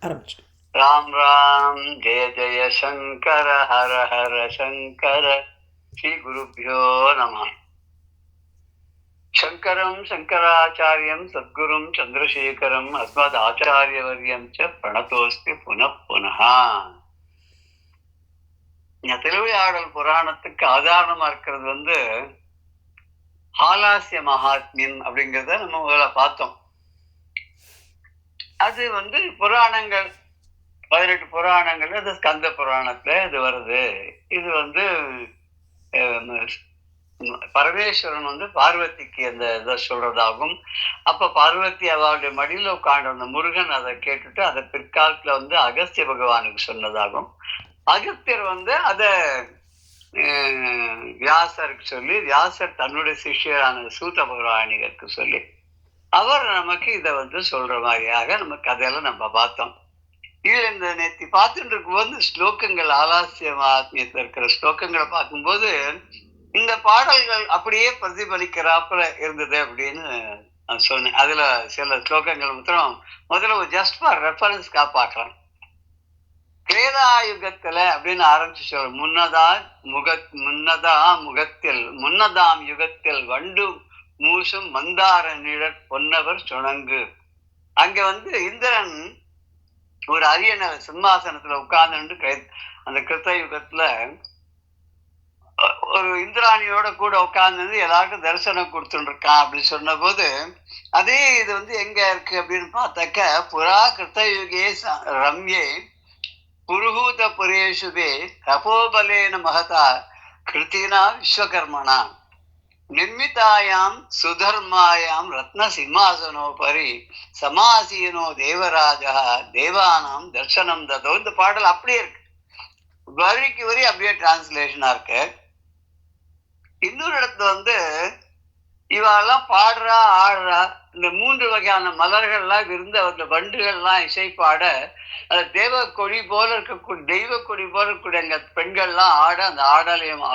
ஆரம்பிச்சிடும். ராம் ராம் ஜெய ஜெய சங்கர ஹர ஹர சங்கர ஸ்ரீ குருபியோ நம. சங்கரம் சங்கராச்சாரியம் சத்குரும் சந்திரசேகரம் அஸ்மத் ஆச்சாரியவர்யம் ச பிரணதோஸ்தி புனః புனः. இந்த திருவிளையாடல் புராணத்துக்கு ஆதாரணமா இருக்கிறது ஹாலாசிய மகாத்மியம் அப்படிங்கிறத நம்ம முதல்ல பார்த்தோம். அது புராணங்கள் 18 புராணங்கள்ல அது ஸ்கந்த புராணத்துல இது வருது. இது பரமேஸ்வரன் பார்வதிக்கு அந்த இதை சொல்றதாகும். அப்ப பார்வதி அவருடைய மடியில உட்கார்ந்து அந்த முருகன் அதை கேட்டுட்டு அதை பிற்காலத்துல அகஸ்திய பகவானுக்கு சொன்னதாகும். அகஸ்தியர் அத வியாசருக்கு சொல்லி, வியாசர் தன்னுடைய சிஷ்யரான சூத பகவானிகருக்கு சொல்லி, அவர் நமக்கு இதை சொல்ற மாதிரியாக நம்ம கதையில நம்ம பார்த்தோம். இதுல இந்த நேத்தி பார்த்துட்டு இருக்கும்போது ஸ்லோகங்கள் ஆலாசிய மகாத்மியத்துல இருக்கிற ஸ்லோகங்களை பார்க்கும்போது இந்த பாடல்கள் அப்படியே பிரதிபலிக்கிறாப்புல இருந்தது அப்படின்னு நான் சொன்னேன். அதுல சில ஸ்லோகங்கள் முதல்ல ஜஸ்ட் ஃபார் ரெஃபரன்ஸ்க்காக பார்க்கலாம். கிரேதாயுகத்துல அப்படின்னு ஆரம்பிச்சு சொல்ற, முன்னதாம் யுகத்தில் வண்டு மூசும் மந்தார நிழற் பொன்னவர் சுணங்கு. அங்க இந்திரன் ஒரு அரியணை சிம்மாசனத்துல உட்கார்ந்து அந்த கிருத்த யுகத்துல ஒரு இந்திராணியோட கூட உட்கார்ந்து எல்லாருக்கும் தரிசனம் கொடுத்துட்டு இருக்கான் அப்படின்னு சொன்ன போது, அதே இது எங்க இருக்கு அப்படின்னு பார்த்தாக்க, புறா கிருத்த யுகே ரம்யே புருஹூத புரேஷுவே தபோபலேன மகதா கிருத்தினா விஸ்வகர்மனா நிர்மிதாயாம் சுதர்மாயாம் ரத்ன சிம்மாசனோபரி சமாசீனோ தேவராஜா தேவானாம் தர்சனம் ததோ. இந்த பாடல் அப்படியே இருக்கு, வரிக்கு வரி அப்படியே டிரான்ஸ்லேஷனா இருக்கு. இன்னொரு இடத்துல இவெல்லாம் பாடுறா ஆடுறா, இந்த 3 வகையான மலர்கள்லாம் இருந்து அந்த வண்டுகள்லாம் இசைப்பாட, அந்த தெய்வ கொடி போல இருக்கக்கூடிய எங்க பெண்கள்லாம் ஆட, அந்த ஆடலையும்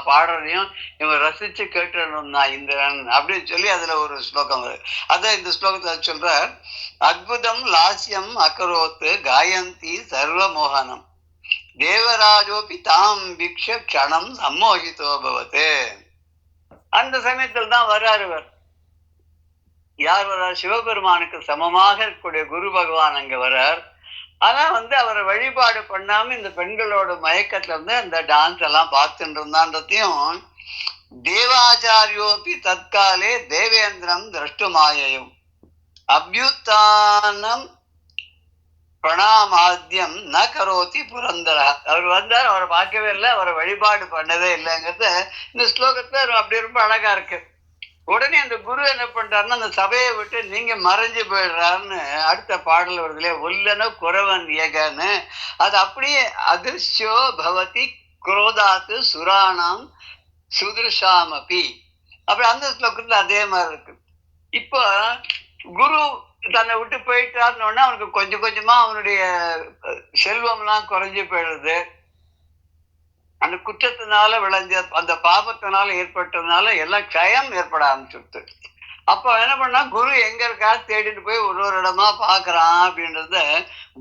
பாடலையும் இவன் ரசிச்சு கேட்டுனா இந்திரன் அப்படின்னு சொல்லி அதுல ஒரு ஸ்லோகம் வருது. அதான் இந்த ஸ்லோகத்துல சொல்ற, அத்புதம் லாஸ்யம் அகரோத்து காயந்தி சர்வ மோகனம் தேவராஜோபி தாம் பிக்ஷ க்ஷணம் சம்மோகிதோ பவத்து. அந்த சமயத்தில் தான் வர்றாரு. யார் வர்றார்? சிவபெருமானுக்கு சமமாக இருக்கக்கூடிய குரு பகவான் அங்க வர்றார். ஆனா அவரை வழிபாடு பண்ணாம இந்த பெண்களோட மயக்கத்துல அந்த டான்ஸ் எல்லாம் பார்த்துட்டு இருந்தான்றதையும், தேவாச்சாரியோபி தற்காலே தேவேந்திரம் திரஷ்டுமாயும் அபியுத்தானம் பிரணாமாத்தியம் ந கரோதி புரந்தர. அவர் வந்தார், அவரை பார்க்கவே இல்லை, அவரை வழிபாடு பண்ணதே இல்லைங்கிறத இந்த ஸ்லோகத்துல அப்படி ரொம்ப அழகா இருக்கு. உடனே அந்த குரு என்ன பண்றாருன்னா, அந்த சபையை விட்டு நீங்க மறைஞ்சு போயிடுறாருன்னு அடுத்த பாடல் வருதுல, ஒல்லன குறவன் ஏகன்னு. அது அப்படியே அதிர்ஷ்யோ பவதி குரோதாத்து சுராணாம் சுதிருஷாமபி, அப்படி அந்த ஸ்லோகத்துல அதே மாதிரி இருக்கு. இப்போ குரு தன்னை விட்டு போயிட்டாருன்னு அவனுக்கு கொஞ்சம் கொஞ்சமா அவனுடைய செல்வம்லாம் குறைஞ்சு போயிடுது. அந்த குற்றத்தினால விளைஞ்ச அந்த பாபத்தினால ஏற்பட்டதுனால எல்லாம் கயம் ஏற்பட ஆரம்பிச்சுடுது. அப்ப என்ன பண்ணா, குரு எங்க இருக்கா தேடிட்டு போய் ஒரு இடமா பாக்குறான். அப்படின்றத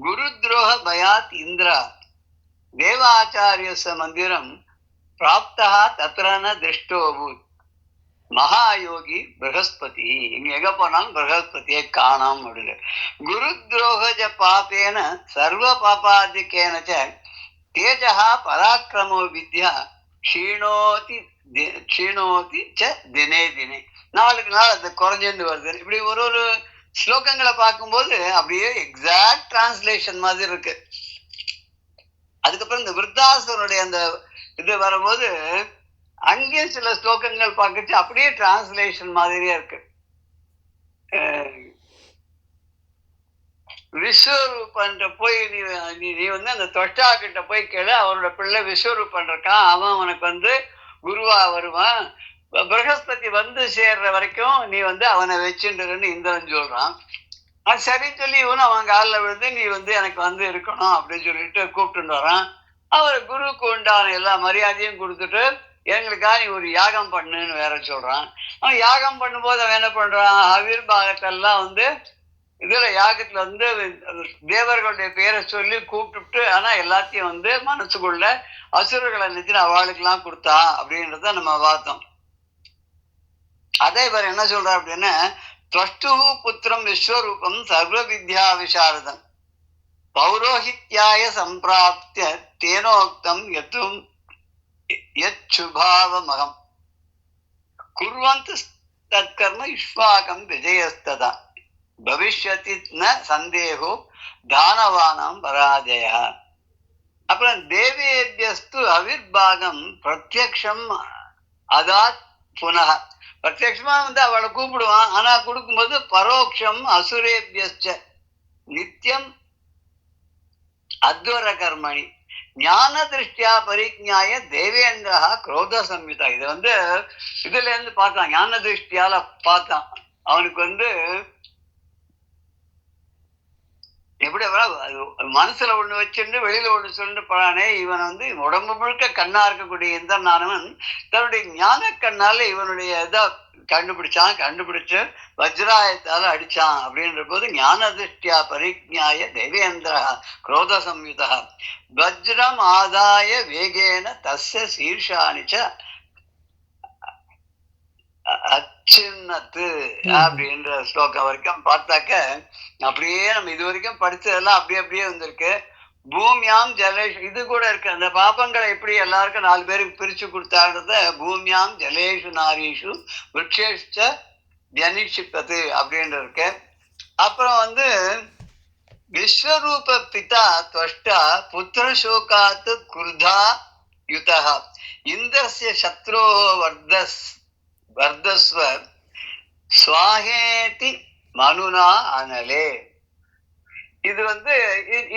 குரு துரோக பயாத் இந்திரா தேவாச்சாரிய மந்திரம் பிராப்தா தத்ரன திருஷ்டோபூத் மகாயோகி பிரகஸ்பதி. இங்க எங்க போனாலும் பிரகஸ்பதியை காணாம அப்படின்னு. குரு துரோகஜ பாப்பேன சர்வ பாபாதிக்கேனச்ச தேஜா பராக்கிரமோ வித்யா க்ஷீணோதி ச தினே தினே. நாளுக்கு நாள் அது குறைஞ்சுட்டு வருது. இப்படி ஒரு ஸ்லோகங்களை பார்க்கும்போது அப்படியே எக்ஸாக்ட் டிரான்ஸ்லேஷன் மாதிரி இருக்கு. அதுக்கப்புறம் இந்த விருத்தாசுரனுடைய அந்த இது வரும்போது அங்கே சில ஸ்லோகங்கள் பார்க்கச்சு அப்படியே டிரான்ஸ்லேஷன் மாதிரியே இருக்கு. விஸ்வரூபன்ற போய் நீ அந்த தொஷ்டா கிட்ட போய் கேளு, அவரோட பிள்ளை விஸ்வரூபன் இருக்கான், அவன் உனக்கு குருவா வருவான், பிரகஸ்பதி சேர்ற வரைக்கும் நீ அவனை வச்சுருன்னு இந்திரன் சொல்றான். அது சரின்னு சொல்லி இவனும் அவன் காலில் விழுந்து நீ எனக்கு இருக்கணும் அப்படின்னு சொல்லிட்டு கூப்பிட்டு வரான். அவர் குருவுக்கு உண்டான எல்லா மரியாதையும் கொடுத்துட்டு எங்களுக்காக நீ ஒரு யாகம் பண்ணுன்னு வேற சொல்றான். அவன் யாகம் பண்ணும்போது அவன் என்ன பண்றான், அவிர் பாகத்தெல்லாம் இதுல யாகத்துல வந்து தேவர்களுடைய பேரை சொல்லி கூப்பிட்டு, ஆனா எல்லாத்தையும் வந்து மனசுக்குள்ள அசுரர்களை நினைச்சு அவளுக்கு எல்லாம் கொடுத்தான் அப்படின்றத நம்ம பார்த்தோம். அதே இவர் என்ன சொல்ற அப்படின்னா, துவஷ்டு புத்திரம் விஸ்வரூபம் சர்வ வித்யா விசாரதம் பௌரோஹித்யாய சம்பிராப்திய தேனோக்தம் எத்தும் யச்சுபாவமகம் குர்வந்த் தற்கர்ம யுஷ்வாகம் விஜயஸ்ததா பவிஷ்யதி ந சந்தேகோ தானவானாம் பராஜயா. அப்புறம் தேவேபியஸ்து அவிர்பாகம் பிரத்யக்ஷம் அதாத் புனக. பிரத்யக்ஷமா வந்து அவளை கூப்பிடுவான், ஆனா கொடுக்கும்போது பரோட்சம் அசுரேபியஸ்ச நித்தியம் அத்வர கர்மணி ஞான திருஷ்டியா பரிஜ்ஞாய தேவேந்திரா குரோத சம்யுதா. இது வந்து இதுல இருந்து பார்த்தான், ஞான திருஷ்டியால பார்த்தான். அவனுக்கு வந்து எப்படி மனசுல ஒண்ணு வச்சுட்டு வெளியில ஒண்ணு சொல்லிட்டு போறானே, இவன் வந்து உடம்பு முழுக்க கண்ணா இருக்கக்கூடிய இந்திரனானவன் தன்னுடைய ஞான கண்ணால இவனுடைய இதை கண்டுபிடிச்சு வஜ்ராயத்தால அடிச்சான். அப்படின்ற போது ஞான திருஷ்டியா பரிஜ்ஞாய தேவேந்திரா குரோத சம்யுதா வஜ்ரம் ஆதாய வேகேன தஸ்ய சீர்ஷானிச்ச அச்சின்னத்து அப்படின்ற ஸ்லோகம் வரைக்கும் பார்த்தாக்க அப்படியே நம்ம இது வரைக்கும் படிச்சதெல்லாம் அப்படியே வந்திருக்கு. பூமியாம் ஜலேஷ் இது கூட இருக்கு. அந்த பாப்பங்களை எப்படி எல்லாருக்கும் 4 பேருக்கு பிரிச்சு கொடுத்தான்றத பூமியாம் ஜலேஷு நாரீஷு விரக்ஷேஷ்ட ஜனிஷிப்பது அப்படின்ற இருக்கு. அப்புறம் வந்து விஸ்வரூப பிதா துவஷ்டா புத்திர சோகாத்து குர்தா யுதா இந்திரஸ்ய சத்ரோ வர்தஸ்வ ஸ்வாஹேதி மனுனா அனலே. இது வந்து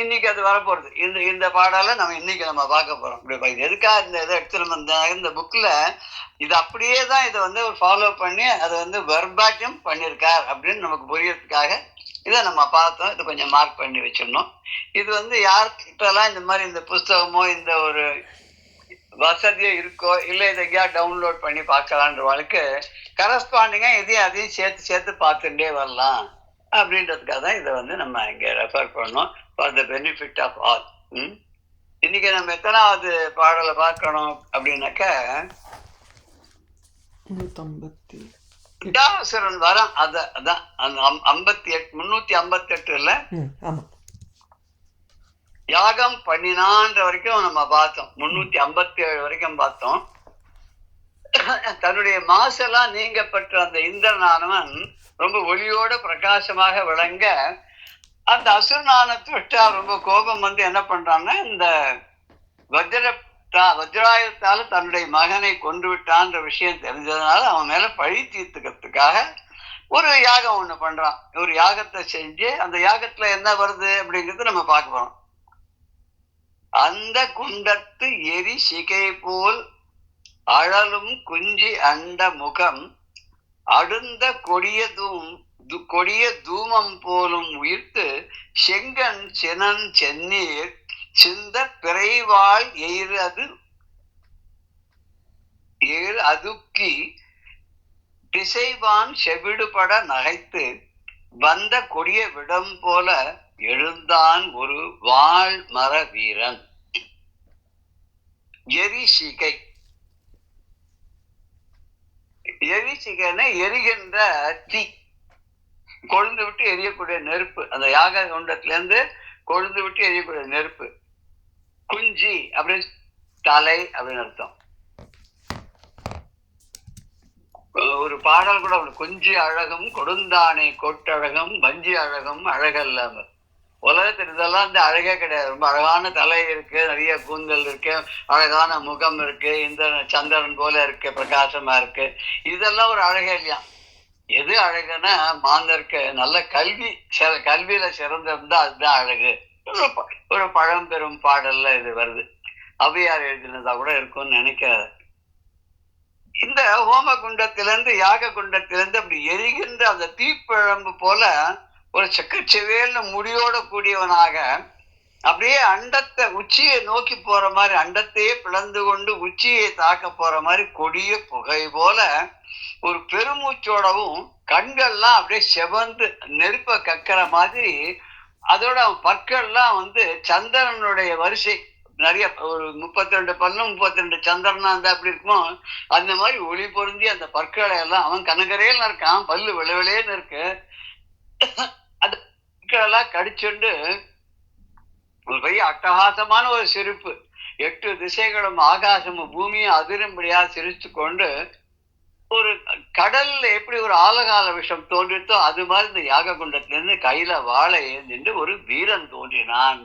இன்னைக்கு அது வரப்போறது. இந்த பாடால நம்ம இன்னைக்கு நம்ம பார்க்க போறோம். இப்படி எதுக்காக இந்த இதை எடுத்துட்டு வந்தாங்க, இந்த புக்ல இது அப்படியே தான் இதை வந்து ஃபாலோ பண்ணி அதை வந்து வெர்பாட்டியம் பண்ணியிருக்கார் அப்படின்னு நமக்கு புரியறதுக்காக இதை நம்ம பார்த்தோம். இதை கொஞ்சம் மார்க் பண்ணி வச்சிடணும். இது வந்து யார்கிட்டலாம் இந்த மாதிரி இந்த புஸ்தகமோ இந்த ஒரு வசதியோ இருக்கோ இல்லை இதை எங்கேயா டவுன்லோட் பண்ணி பார்க்கலான்றவங்களுக்கு கரஸ்பாண்டிங்கா இதையும் அதையும் சேர்த்து பார்த்துட்டே வரலாம் அப்படின்றதுக்காக தான் இதை வந்து நம்ம இங்க ரெஃபர் பண்ணோம் for the benefit of all. இன்னைக்கு நம்ம எத்தனாவது பாடலை பார்க்கணும் அப்படின்னாக்க விடாசுரன் வரம். அதான் அந்த 358 யாகம் பண்ணினான்ற வரைக்கும் நம்ம பார்த்தோம். 357 வரைக்கும் பார்த்தோம். தன்னுடைய மாசெல்லாம் நீங்கப்பட்ட அந்த இந்திரனானவன் ரொம்ப ஒளியோட பிரகாசமாக விளங்க அந்த அசுரனானத்தை விட்டா ரொம்ப கோபம் வந்து என்ன பண்றான்னா இந்த வஜ்ராயுத்தால தன்னுடைய மகனை கொண்டு விட்டான்ற விஷயம் தெரிஞ்சதுனால அவன் மேல பழி தீர்த்துக்கிறதுக்காக ஒரு யாகம் ஒண்ணு பண்றான். ஒரு யாகத்தை செஞ்சு அந்த யாகத்துல என்ன வருது அப்படிங்கிறது நம்ம பார்க்க போறோம். அந்த குண்டத்து எரி சிகை போல் அழலும் குஞ்சி அண்ட முகம் அடுந்த கொடிய தூமம் போலும் உயிர்த்து செங்கன் சினன் சென்னீர் சிந்த பிறைவாள் அதுக்கி திசைவான் செவிடுபட நகைத்து வந்த கொடிய விடம் போல எழுந்தான் ஒரு வாழ் மர வீரன். எரிசிகை எரிசிகைன்னா எரிகின்ற தீ, கொழுந்து விட்டு எரியக்கூடிய நெருப்பு. அந்த யாக குண்டத்துல இருந்து கொழுந்து விட்டு எரியக்கூடிய நெருப்பு. குஞ்சி அப்படின்னு தலை அப்படின்னு அர்த்தம். ஒரு பாடல் கூட குஞ்சி அழகும் கொடுந்தானை கொட்டழகும் வஞ்சி அழகும் அழகல்லாம. உலகத்தில் இதெல்லாம் வந்து அழகே கிடையாது. ரொம்ப அழகான தலை இருக்கு, நிறைய கூந்தல் இருக்கு, அழகான முகம் இருக்கு, இந்த சந்திரன் போல இருக்கு, பிரகாசமா இருக்கு. இதெல்லாம் ஒரு அழகே இல்லையா? எது அழகுன்னா மாந்தருக்கு நல்ல கல்வியில சிறந்திருந்தா அதுதான் அழகு. ஒரு பழம்பெரும் பாடல்ல இது வருது. ஔவையார் எழுதினதா கூட இருக்கும்னு நினைக்கிறாரு. இந்த ஹோம குண்டத்திலிருந்து யாக குண்டத்திலிருந்து அப்படி எரிகின்ற அந்த தீப்பிழம்பு போல ஒரு செக்கச்செவேல்னு முடியோட கூடியவனாக அப்படியே அண்டத்தை உச்சியை நோக்கி போற மாதிரி, அண்டத்தையே பிளந்து கொண்டு உச்சியை தாக்க போற மாதிரி கொடிய புகை போல ஒரு பெருமூச்சோடவும், கண்கள்லாம் அப்படியே செவந்து நெருப்ப கக்கிற மாதிரி, அதோட பற்கள்லாம் வந்து சந்திரனுடைய வரிசை நிறைய, ஒரு 32 பல்லும் 32 சந்திரனா இருந்தா அப்படி இருக்குமோ அந்த மாதிரி ஒளி பொருந்தி அந்த பற்களை எல்லாம், அவன் கனகரையில இருக்கான், பல்லு விளவிலேன்னு இருக்கு, அந்த பற்களெல்லாம் கடிச்சுண்டு ஒரு பெரிய அட்டகாசமான ஒரு சிரிப்பு, 8 திசைகளும் ஆகாசமும் பூமியும் அதிரும்படியா சிரித்து கொண்டு, ஒரு கடல்ல எப்படி ஒரு ஆலகால விஷம் தோன்றித்தோ அது மாதிரி இந்த யாக குண்டத்திலிருந்து கையில வாழை ஏந்திட்டு ஒரு வீரன் தோன்றினான்.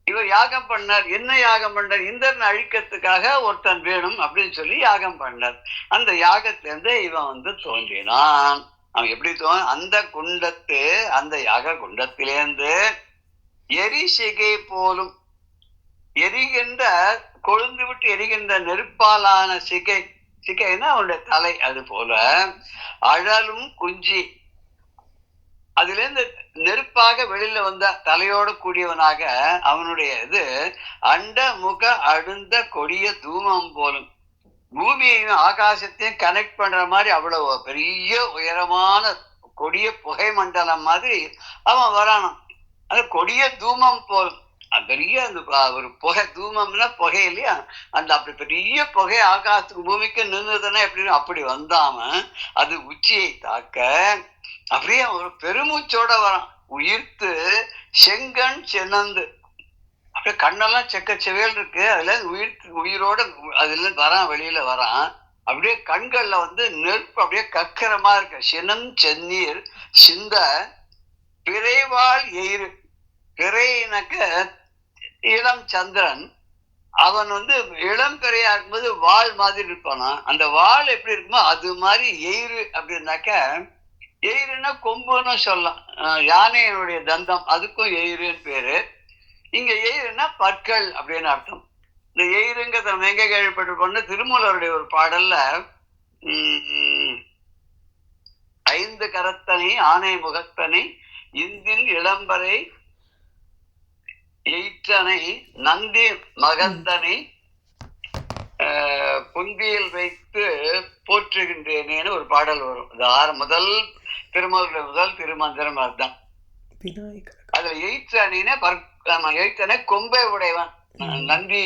இவர் யாகம் பண்ணார். என்ன யாகம் பண்ணார்? இந்திரன் அழிக்கிறதுக்காக ஒருத்தன் வேணும் அப்படின்னு சொல்லி யாகம் பண்ணார். அந்த யாகத்திலிருந்து இவன் வந்து தோன்றினான். அவன் எப்படி அந்த குண்டத்து, அந்த யாக குண்டத்திலேருந்து எரிசிகை போலும், எரிகின்ற கொழுந்து விட்டு எரிகின்ற நெருப்பாலான சிகை, சிகைன்னா அவனுடைய தலை, அது போல அழலும் குஞ்சி, அதுல இருந்து நெருப்பாக வெளியில வந்த தலையோடு கூடியவனாக அவனுடைய இது அண்ட முக அழுந்த கொடிய தூமம் போலும், பூமியையும் ஆகாசத்தையும் கனெக்ட் பண்ற மாதிரி அவ்வளவு பெரிய உயரமான கொடிய புகை மண்டலம் மாதிரி அவன் வரானான். அது கொடிய தூமம் போல் பெரிய அந்த ஒரு புகை, தூமம்னா புகை இல்லையா, அந்த அப்படி பெரிய புகை ஆகாசத்துக்கு பூமிக்கு நின்றுதுன்னா எப்படின்னு அப்படி வந்தாம அது உச்சியை தாக்க அப்படியே ஒரு பெருமூச்சோட வரான், உயிர்த்து செங்கண் சினந்து, அப்படியே கண்ணெல்லாம் செக்க செவேல் இருக்கு, அதுல உயிரோட அதுல வரான், வெளியில வரான், அப்படியே கண்கள்ல வந்து நெருப்பு அப்படியே கக்கரமா இருக்கு, சினம் செந்நீர் சிந்த பிறைவாள் எயிறு, பிறையினக்க இளம் சந்திரன், அவன் வந்து இளம் பிறையா இருக்கும்போது வாள் மாதிரி இருப்பானா, அந்த வாள் எப்படி இருக்குமோ அது மாதிரி எயிறு அப்படின்னாக்க, எயிறுன்னா கொம்புன்னு சொல்லலாம், யானையினுடைய தந்தம் அதுக்கும் எயிறுன்னு பேரு. இங்க எயிறுன்னா பற்கள் அப்படின்னு அர்த்தம். இந்த எயிறுங்கிறத நம்ம எங்க கேள்விப்பட்டிருக்கோம்னு திருமூலருடைய ஒரு பாடல்ல 5 கரத்தனை ஆனை முகத்தனை இந்தின் இளம்பரை எயிற்றனை நந்தி மகந்தனை பொந்தியில் வைத்து போற்றுகின்றேனேன்னு ஒரு பாடல் வரும். அது முதல் திருமூலருடைய முதல் திருமந்திரம் அதுதான். அதுல எயிற்றனை எயிற்றனை கொம்பை உடையவன், நந்தி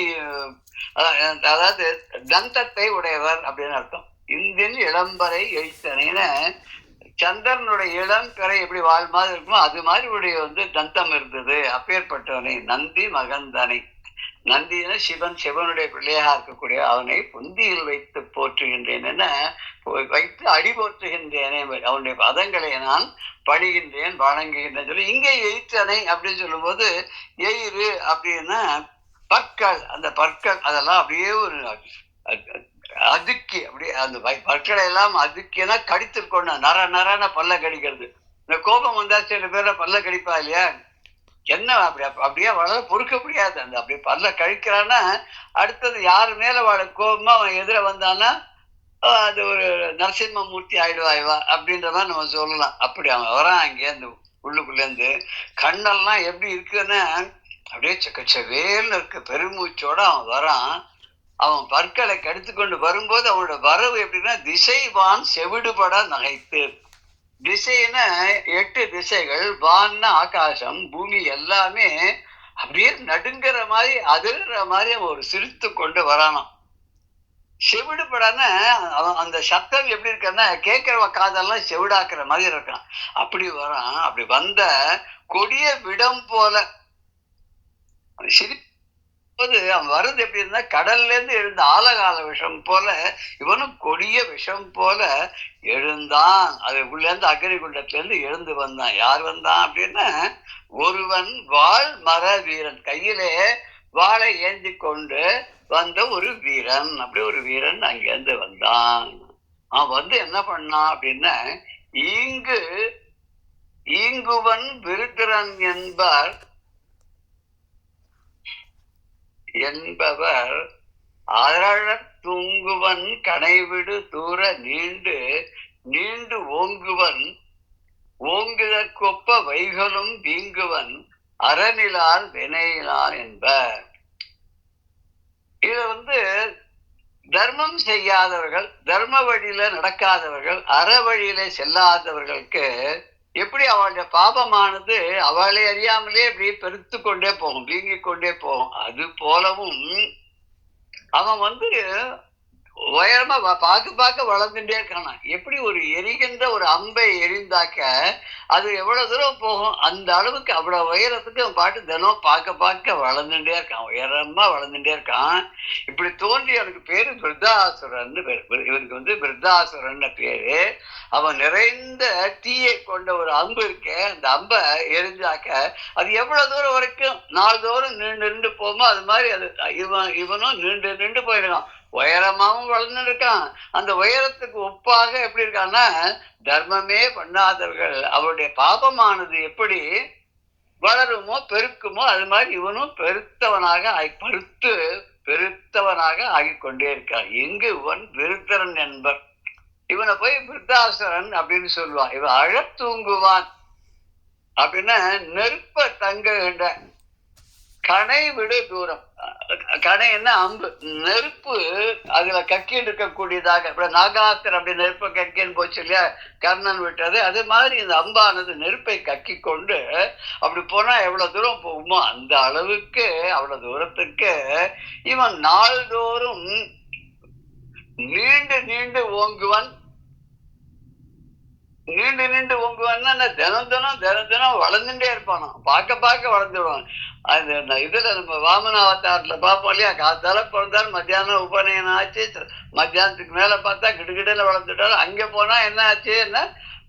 அதாவது தந்தத்தை உடையவர் அப்படின்னு அர்த்தம். இந்தின் இளம்பரை எயிற்றனைன்னு சந்திரனுடைய இளம் பிறை எப்படி வாழ் மாதிரி இருக்குமோ அது மாதிரி உடைய வந்து தந்தம் இருந்தது, அப்பேற்பட்டவனை நந்தி மகந்தனை, நந்தின சிவன், சிவனுடைய பிள்ளையாக இருக்கக்கூடிய அவனை புந்தியில் வைத்து போற்றுகின்றேன், வைத்து அடி போற்றுகின்றேனே, அவனுடைய பதங்களை நான் பணிகின்றேன் வணங்குகின்றேன் சொல்லி இங்கே எயிற்றனை அப்படின்னு சொல்லும் போது எயிறு அப்படின்னா பற்கள், அந்த பற்கள் அதெல்லாம் அப்படியே ஒரு அதுக்கி அப்படியே அந்த பற்களை எல்லாம் அதுக்கினா கடித்துக்கொண்டு நர நரன பல்ல கடிக்கிறது. இந்த கோபம் வந்தா சில பேரை பல்ல கடிப்பா இல்லையா, என்ன அப்படியே வளர பொறுக்க முடியாது, அந்த அப்படியே பல்ல கழிக்கிறான்னா அடுத்தது யாரு மேல வாழ கோபமா அவன் எதிர வந்தான்னா அது ஒரு நரசிம்மமூர்த்தி ஆயிடுவாய்வா அப்படின்ற மாதிரி நம்ம சொல்லலாம். அப்படி அவன் வரான் அங்கேருந்து உள்ளுக்குள்ள இருந்து, கண்ணெல்லாம் எப்படி இருக்குன்னு அப்படியே செக்கச்சவேல்னு இருக்கு, பெருமூச்சோட அவன் வரான். அவன் பற்களை கடித்து கொண்டு வரும்போது அவனோட வரவு எப்படின்னா திசைவான் செவிடுபட நகைத்து, திசைன்னா 8 திசைகள், வான்னா ஆகாசம், பூமி எல்லாமே அப்படியே நடுங்கிற மாதிரி அதிர்ற மாதிரி அவன் ஒரு சிரித்து கொண்டு வரானாம். செவிடுபடான அவன் அந்த சத்தம் எப்படி இருக்குன்னா கேட்கிற காதெல்லாம் செவிடாக்குற மாதிரி இருக்கான், அப்படி வரான். அப்படி வந்த கொடிய விடம் போல சிரிப்பு போது அவன் வர்றது எப்படி இருந்தா கடல்ல இருந்து எழுந்த ஆலகால விஷம் போல, இவனும் கொடிய விஷம் போல எழுந்தான். அது உள்ள இருந்து அக்னி குண்டத்துல இருந்து எழுந்து வந்தான். யார் வந்தான் அப்படின்னா ஒருவன் வாழ் மர வீரன், கையிலே வாளை ஏந்தி கொண்டு வந்த ஒரு வீரன். அப்படி ஒரு வீரன் அங்கிருந்து வந்தான். அவன் வந்து என்ன பண்ணான் அப்படின்னா ஈங்குவன் விருத்திரன் என்பவர் அறழத் தூங்குவன் கனைவிடு தூர நீண்டு நீண்டு ஓங்குவன் ஓங்குதற்கொப்ப வைகளும் வீங்குவன் அறநிலால் வினையினால் என்ப. இது தர்மம் செய்யாதவர்கள், தர்ம வழியில நடக்காதவர்கள், அற வழியில செல்லாதவர்களுக்கு எப்படி அவளுடைய பாபமானது அவளை அறியாமலே இப்படி பெருத்து கொண்டே போகும், வீங்கிக் கொண்டே போகும். அது போலவும் அவன் உயரமா பார்க்க வளர்ந்துட்டே இருக்கானா. எப்படி ஒரு எரிகின்ற ஒரு அம்பை எரிந்தாக்க அது எவ்வளவு தூரம் போகும், அந்த அளவுக்கு அவ்வளவு உயரத்துக்கு அவன் பாட்டு தினம் பார்க்க வளர்ந்துட்டே இருக்கான், உயரமா வளர்ந்துட்டே இருக்கான். இப்படி தோன்றி அவனுக்கு பேரு விருத்தாசுரன் பேரு. இவனுக்கு விருத்தாசுரன் பேரு. அவன் நிறைந்த தீயை கொண்ட ஒரு அம்பு இருக்க, அந்த அம்பை எரிஞ்சாக்க அது எவ்வளவு தூரம் வரைக்கும் நாள்தோறும் நின்று போகுமோ அது மாதிரி அது இவனும் நின்று போயிருக்கான். உயரமாவும் வளர்ந்து இருக்கான். அந்த உயரத்துக்கு ஒப்பாக எப்படி இருக்கான்னா, தர்மமே பண்ணாதவர்கள் அவருடைய பாபமானது எப்படி வளருமோ பெருக்குமோ அது மாதிரி இவனும் பெருத்தவனாக ஆகிக்கொண்டே இருக்கான். எங்கு இவன் விருத்தரன் என்பர். இவனை போய் விருத்தாசுரன் அப்படின்னு சொல்லுவான். இவன் அழத்தூங்குவான் அப்படின்னா நெருப்ப தங்குகின்ற கணை விடு தூரம். கணை என்ன அம்பு, நெருப்பு அதுல கக்கின்னு இருக்கக்கூடியதாக. இப்ப நாகாஸ்திரம் அப்படி நெருப்பை கக்கின்னு போச்சு இல்லையா, கர்ணன் விட்டது. அது மாதிரி இந்த அம்பானது நெருப்பை கக்கி கொண்டு அப்படி போனா எவ்வளவு தூரம் போகுமோ அந்த அளவுக்கு அவ்வளவு தூரத்துக்கு இவன் நாள்தோறும் நீண்டு ஓங்குவன். நீண்டு ஓங்குவான்னா தினம் வளர்ந்துட்டே இருப்பானோ, பார்க்க வளர்ந்துடுவான். அந்த இதுல நம்ம வாமன அவதாரத்துல பார்ப்போம் இல்லையா, காத்தால பிறந்தாரு, மத்தியானம் உபநயனம் ஆச்சு, மத்தியானத்துக்கு மேல பார்த்தா கிடுகிடுல வளர்ந்துட்டாரு. அங்க போனா என்ன ஆச்சு, என்ன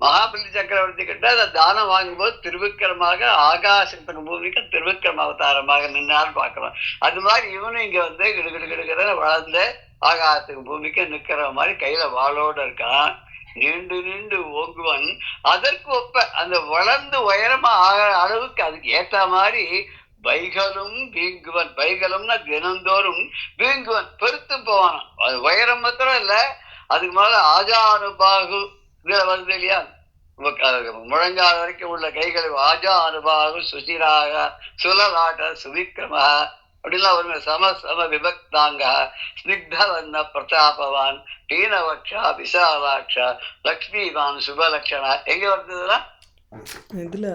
மகாபலி சக்கரவர்த்தி கிட்ட அதை தானம் வாங்கும்போது திருவிக்கிரமாக ஆகாசத்துக்கு பூமிக்கு திருவிக்கிரம அவதாரமாக நின்னான்னு பாக்குறோம். அது மாதிரி இவனும் இங்க கிடுகிடுகிற வளர்ந்து ஆகாசத்துக்கு பூமிக்கு நிக்கிற மாதிரி கையில வாளோட இருக்கான். நீண்டு ஓங்குவன். அதற்கு ஒப்ப அந்த வளர்ந்து உயரமா ஆகிற அளவுக்கு அதுக்கு ஏற்ற மாதிரி வைகளும் வீங்குவன். வைகளும்னா தினந்தோறும் வீங்குவன், பெருத்து போவான். அது உயரம் மாத்திரம் இல்ல, அதுக்கு மேல ஆஜானுபாகு இதுல வருது இல்லையா, முழங்கால் வரைக்கும் உள்ள கைகள் ஆஜானுபாகு சுசிராக சுலலாட்ட சுவிக்ரம அப்படின்லாம் வருங்க. சம விபக்தாங்க ஸ்னிக்தவர்ண பிரதாபவான் பீனவக்ஷா விசாலாட்சா லக்ஷ்மிவான் சுபலக்ஷணா. எங்க வருதுலாம் இதுல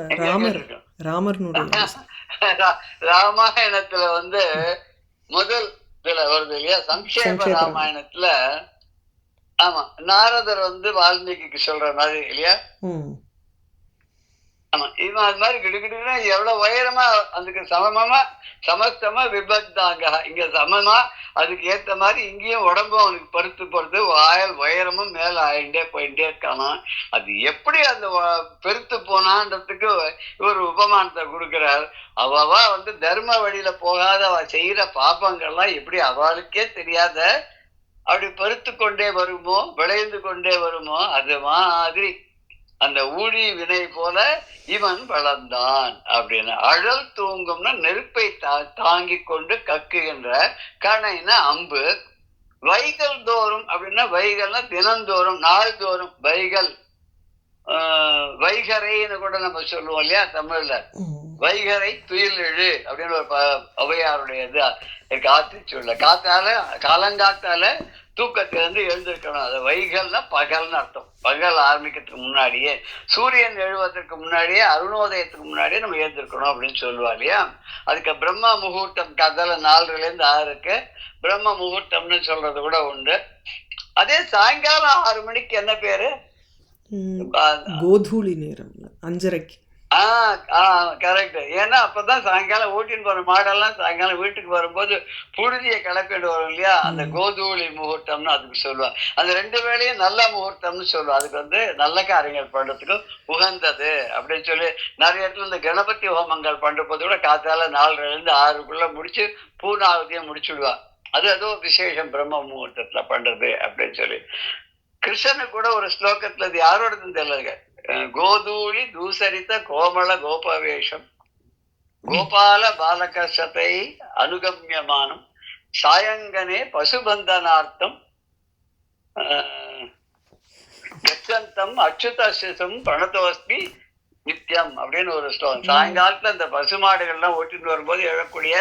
ராமர்னுடைய ராமாயணத்துல முதல் இதுல வருது இல்லையா, சம்ஷேப ராமாயணத்துல. ஆமா, நாரதர் வால்மீகிக்கு சொல்ற மாதிரி இல்லையா. ஆமா, இவன் அது மாதிரி கிடுகிடுன்னா எவ்வளவு உயரமா அதுக்கு சமஸ்தமா விபக்தாங்க. இங்க சமமா அதுக்கு ஏத்த மாதிரி இங்கேயும் உடம்பும் அவனுக்கு பருத்து வாயல் உயரமும் மேல ஆயிண்டே போயிட்டே இருக்கானா. அது எப்படி அந்த பெருத்து போனான்றதுக்கு இவர் உபமானத்தை கொடுக்கிறார். அவ தர்ம வழியில போகாத அவ செய்யற பாப்பங்கள்லாம் எப்படி அவளுக்கே தெரியாத அப்படி பருத்து கொண்டே வருமோ, விளைந்து கொண்டே வருமோ, அது மாதிரி அந்த ஊழி வினை போல இவன் வளர்ந்தான் அப்படின்னு. அழல் தூங்கும்னா நெருப்பை தாங்கி கொண்டு கக்குகின்ற, கணைனா அம்பு. வைகள் தோறும் அப்படின்னா வைகள்னா தினந்தோறும் நாள்தோறும். வைகள் வைகரைன்னு கூட நம்ம சொல்லுவோம் இல்லையா தமிழ்ல. வைகரை துயில் எழு அப்படின்னு ஒரு ஔவையாருடைய இது காத்து சொல்ல. காலங்காத்தால தூக்கத்திலிருந்து எழுந்திருக்கணும். அது வைகல்னா பகல்னு அர்த்தம். பகல் ஆரம்பிக்கிறதுக்கு முன்னாடியே, சூரியன் எழுவதற்கு முன்னாடியே, அருணோதயத்துக்கு முன்னாடியே நம்ம எழுந்திருக்கணும் அப்படின்னு சொல்லுவா இல்லையா. அதுக்கு பிரம்ம முகூர்த்தம் காத்தால 4லேருந்து 6க்கு பிரம்ம முகூர்த்தம்னு சொல்றது கூட உண்டு. அதே சாயங்காலம் 6 மணிக்கு என்ன பேரு, கோதூளி நேரம், 5:30. கரெக்ட். ஏன்னா அப்பதான் சாயங்காலம் ஓட்டின்னு போற மாடெல்லாம் சாயங்காலம் வீட்டுக்கு வரும்போது புழுதியை கிளப்பிட்டு வரும் இல்லையா, அந்த கோதூளி முகூர்த்தம்னு அதுக்கு சொல்லுவா. அந்த 2 வேளையும் நல்ல முகூர்த்தம்னு சொல்லுவா. அதுக்கு நல்ல காரியங்கள் பண்றதுக்கு உகந்தது அப்படின்னு சொல்லி நிறைய இடத்துல இந்த கணபதி ஹோமங்கள் பண்ற போது கூட காத்தால 4லேருந்து 6க்குள்ள முடிச்சு பூர்ணாவதியை முடிச்சுடுவா. அது ஏதோ விசேஷம் பிரம்ம முகூர்த்தத்துல பண்றது அப்படின்னு சொல்லி. கிருஷ்ணனு கூட ஒரு ஸ்லோகத்துல இது யாரோடதுன்னு தெரியல, கோதூளி தூசரித்த கோமள கோபவேஷம் கோபால பாலகசத்தை அனுகமியமானம் சாயங்கனே பசுபந்தனார்த்தம் கச்சந்தம் அச்சுதம் பிரணதோஸ்மி நித்தியம் அப்படின்னு ஒரு ஸ்லோகம். சாயங்காலத்துல இந்த பசுமாடுகள்லாம் ஓட்டிட்டு வரும்போது எழக்கூடிய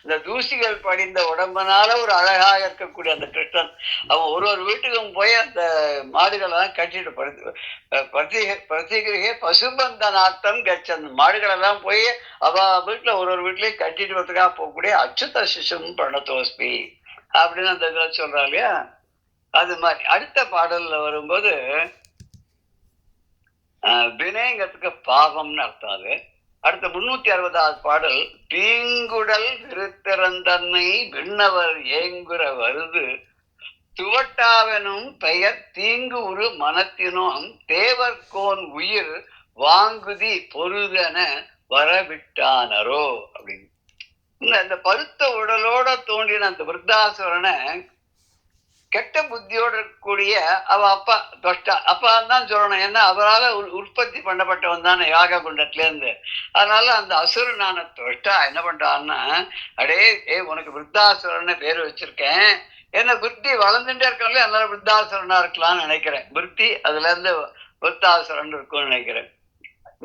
இந்த தூசிகள் படிந்த உடம்புனால ஒரு அழகாக இருக்கக்கூடிய அந்த கிருஷ்ணன், அவன் ஒரு ஒரு வீட்டுக்கும் போய் அந்த மாடுகளெல்லாம் கட்டிட்டு பிரதிகிரகே பசுபந்தனாட்டம் கச்சன், மாடுகளெல்லாம் போய் அவ வீட்டுல ஒரு ஒரு வீட்லயும் கட்டிட்டு வரதுக்காக போகக்கூடிய அச்சுத சிசும் பிரணதோஸ்மி அப்படின்னு அந்த இதுல சொல்றா இல்லையா. அது மாதிரி அடுத்த பாடல்ல வரும்போது வினயங்கிறதுக்கு பாவம்னு அர்த்தம். அது அடுத்த 360வது பாடல், தீங்குடல் விருத்திறந்தன்னை விண்ணவர் ஏங்குற வருது துவட்டாவெனும் பெயர் தீங்கு உரு மனத்தினோம் தேவர்கோன் உயிர் வாங்குதி பொருதென வரவிட்டானரோ அப்படின்னு. இந்த பருத்த உடலோட தோன்றின அந்த விருத்தாசுரனை கெட்ட புத்தியோட இருக்கக்கூடிய அவ அப்பா தொஷ்டா, அப்பான்னு தான் சொல்லணும், ஏன்னா அவரால் உற்பத்தி பண்ணப்பட்டவன் தானே யாக குண்டத்துல இருந்து. அதனால அந்த அசுரனான தொஷ்டா என்ன பண்றான்னா, அடே உனக்கு விருத்தாசுரன்னு பேர் வச்சிருக்கேன், என்ன புத்தி வளர்ந்துட்டே இருக்காங்களே அதனால விருத்தாசுரனா இருக்கலாம்னு நினைக்கிறேன், புத்தி அதுல இருந்து விருத்தாசுரன் இருக்கும்னு நினைக்கிறேன்.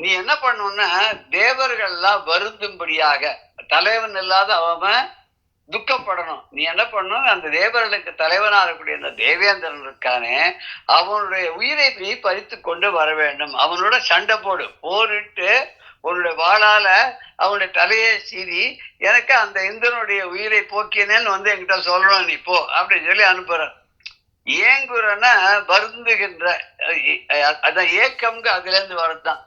நீ என்ன பண்ணுன்னா தேவர்கள்லாம் வருந்தும்படியாக தலைவன் இல்லாத அவன் துக்கப்படணும். நீ என்ன பண்ணணும், அந்த தேவர்களுக்கு தலைவனா இருக்கக்கூடிய அந்த தேவேந்திரன் இருக்கானே அவனுடைய உயிரை நீ பறித்து கொண்டு வர வேண்டும். அவனோட சண்டை போடு, போரிட்டு உன்னுடைய வாளால அவனுடைய தலையை சீறி எனக்கு அந்த இந்திரனுடைய உயிரை போக்கினேன்னு வந்து என்கிட்ட சொல்லணும் நீ போ அப்படின்னு சொல்லி அனுப்புற. ஏங்குறன்னா வருந்துகின்ற, அதான் ஏக்கம்ங்க அதுல இருந்து வரதுதான்.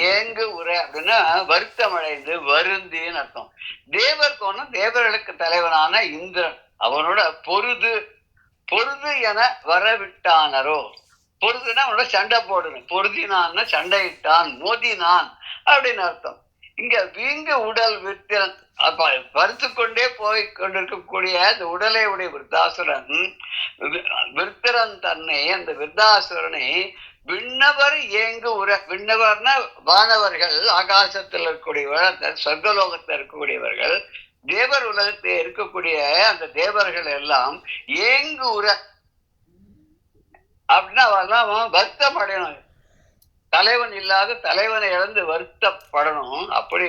ஏங்கு உரை அப்படின்னா வருத்தம் அடைந்து வருந்தின்னு அர்த்தம். தேவர்கோன்னு தேவர்களுக்கு தலைவனான இந்திரன் அவனோட பொருது என வரவிட்டானரோ. பொருதுன்னா அவனோட சண்டை போடணும், பொருதினான்னா சண்டையிட்டான், மோதினான் அப்படின்னு அர்த்தம். இங்க வீங்கு உடல் விருத்திரன், பருத்து கொண்டே போய் கொண்டிருக்கக்கூடிய அந்த உடலை உடைய விருத்தாசுரன், விருத்திரன் தன்னை அந்த விருத்தாசுரனை விண்ணவர் ஏங்கு உர, விண்ணவர்னா வானவர்கள், ஆகாசத்தில் இருக்கக்கூடியவர்கள், சொர்க்கலோகத்தில் இருக்கக்கூடியவர்கள், தேவர் உலகத்தில் இருக்கக்கூடிய அந்த தேவர்கள் எல்லாம் ஏங்கு உர அப்படின்னா அவெல்லாம் வருத்தம் அடையணும். தலைவன் இல்லாத தலைவனை இழந்து வருத்தப்படணும். அப்படி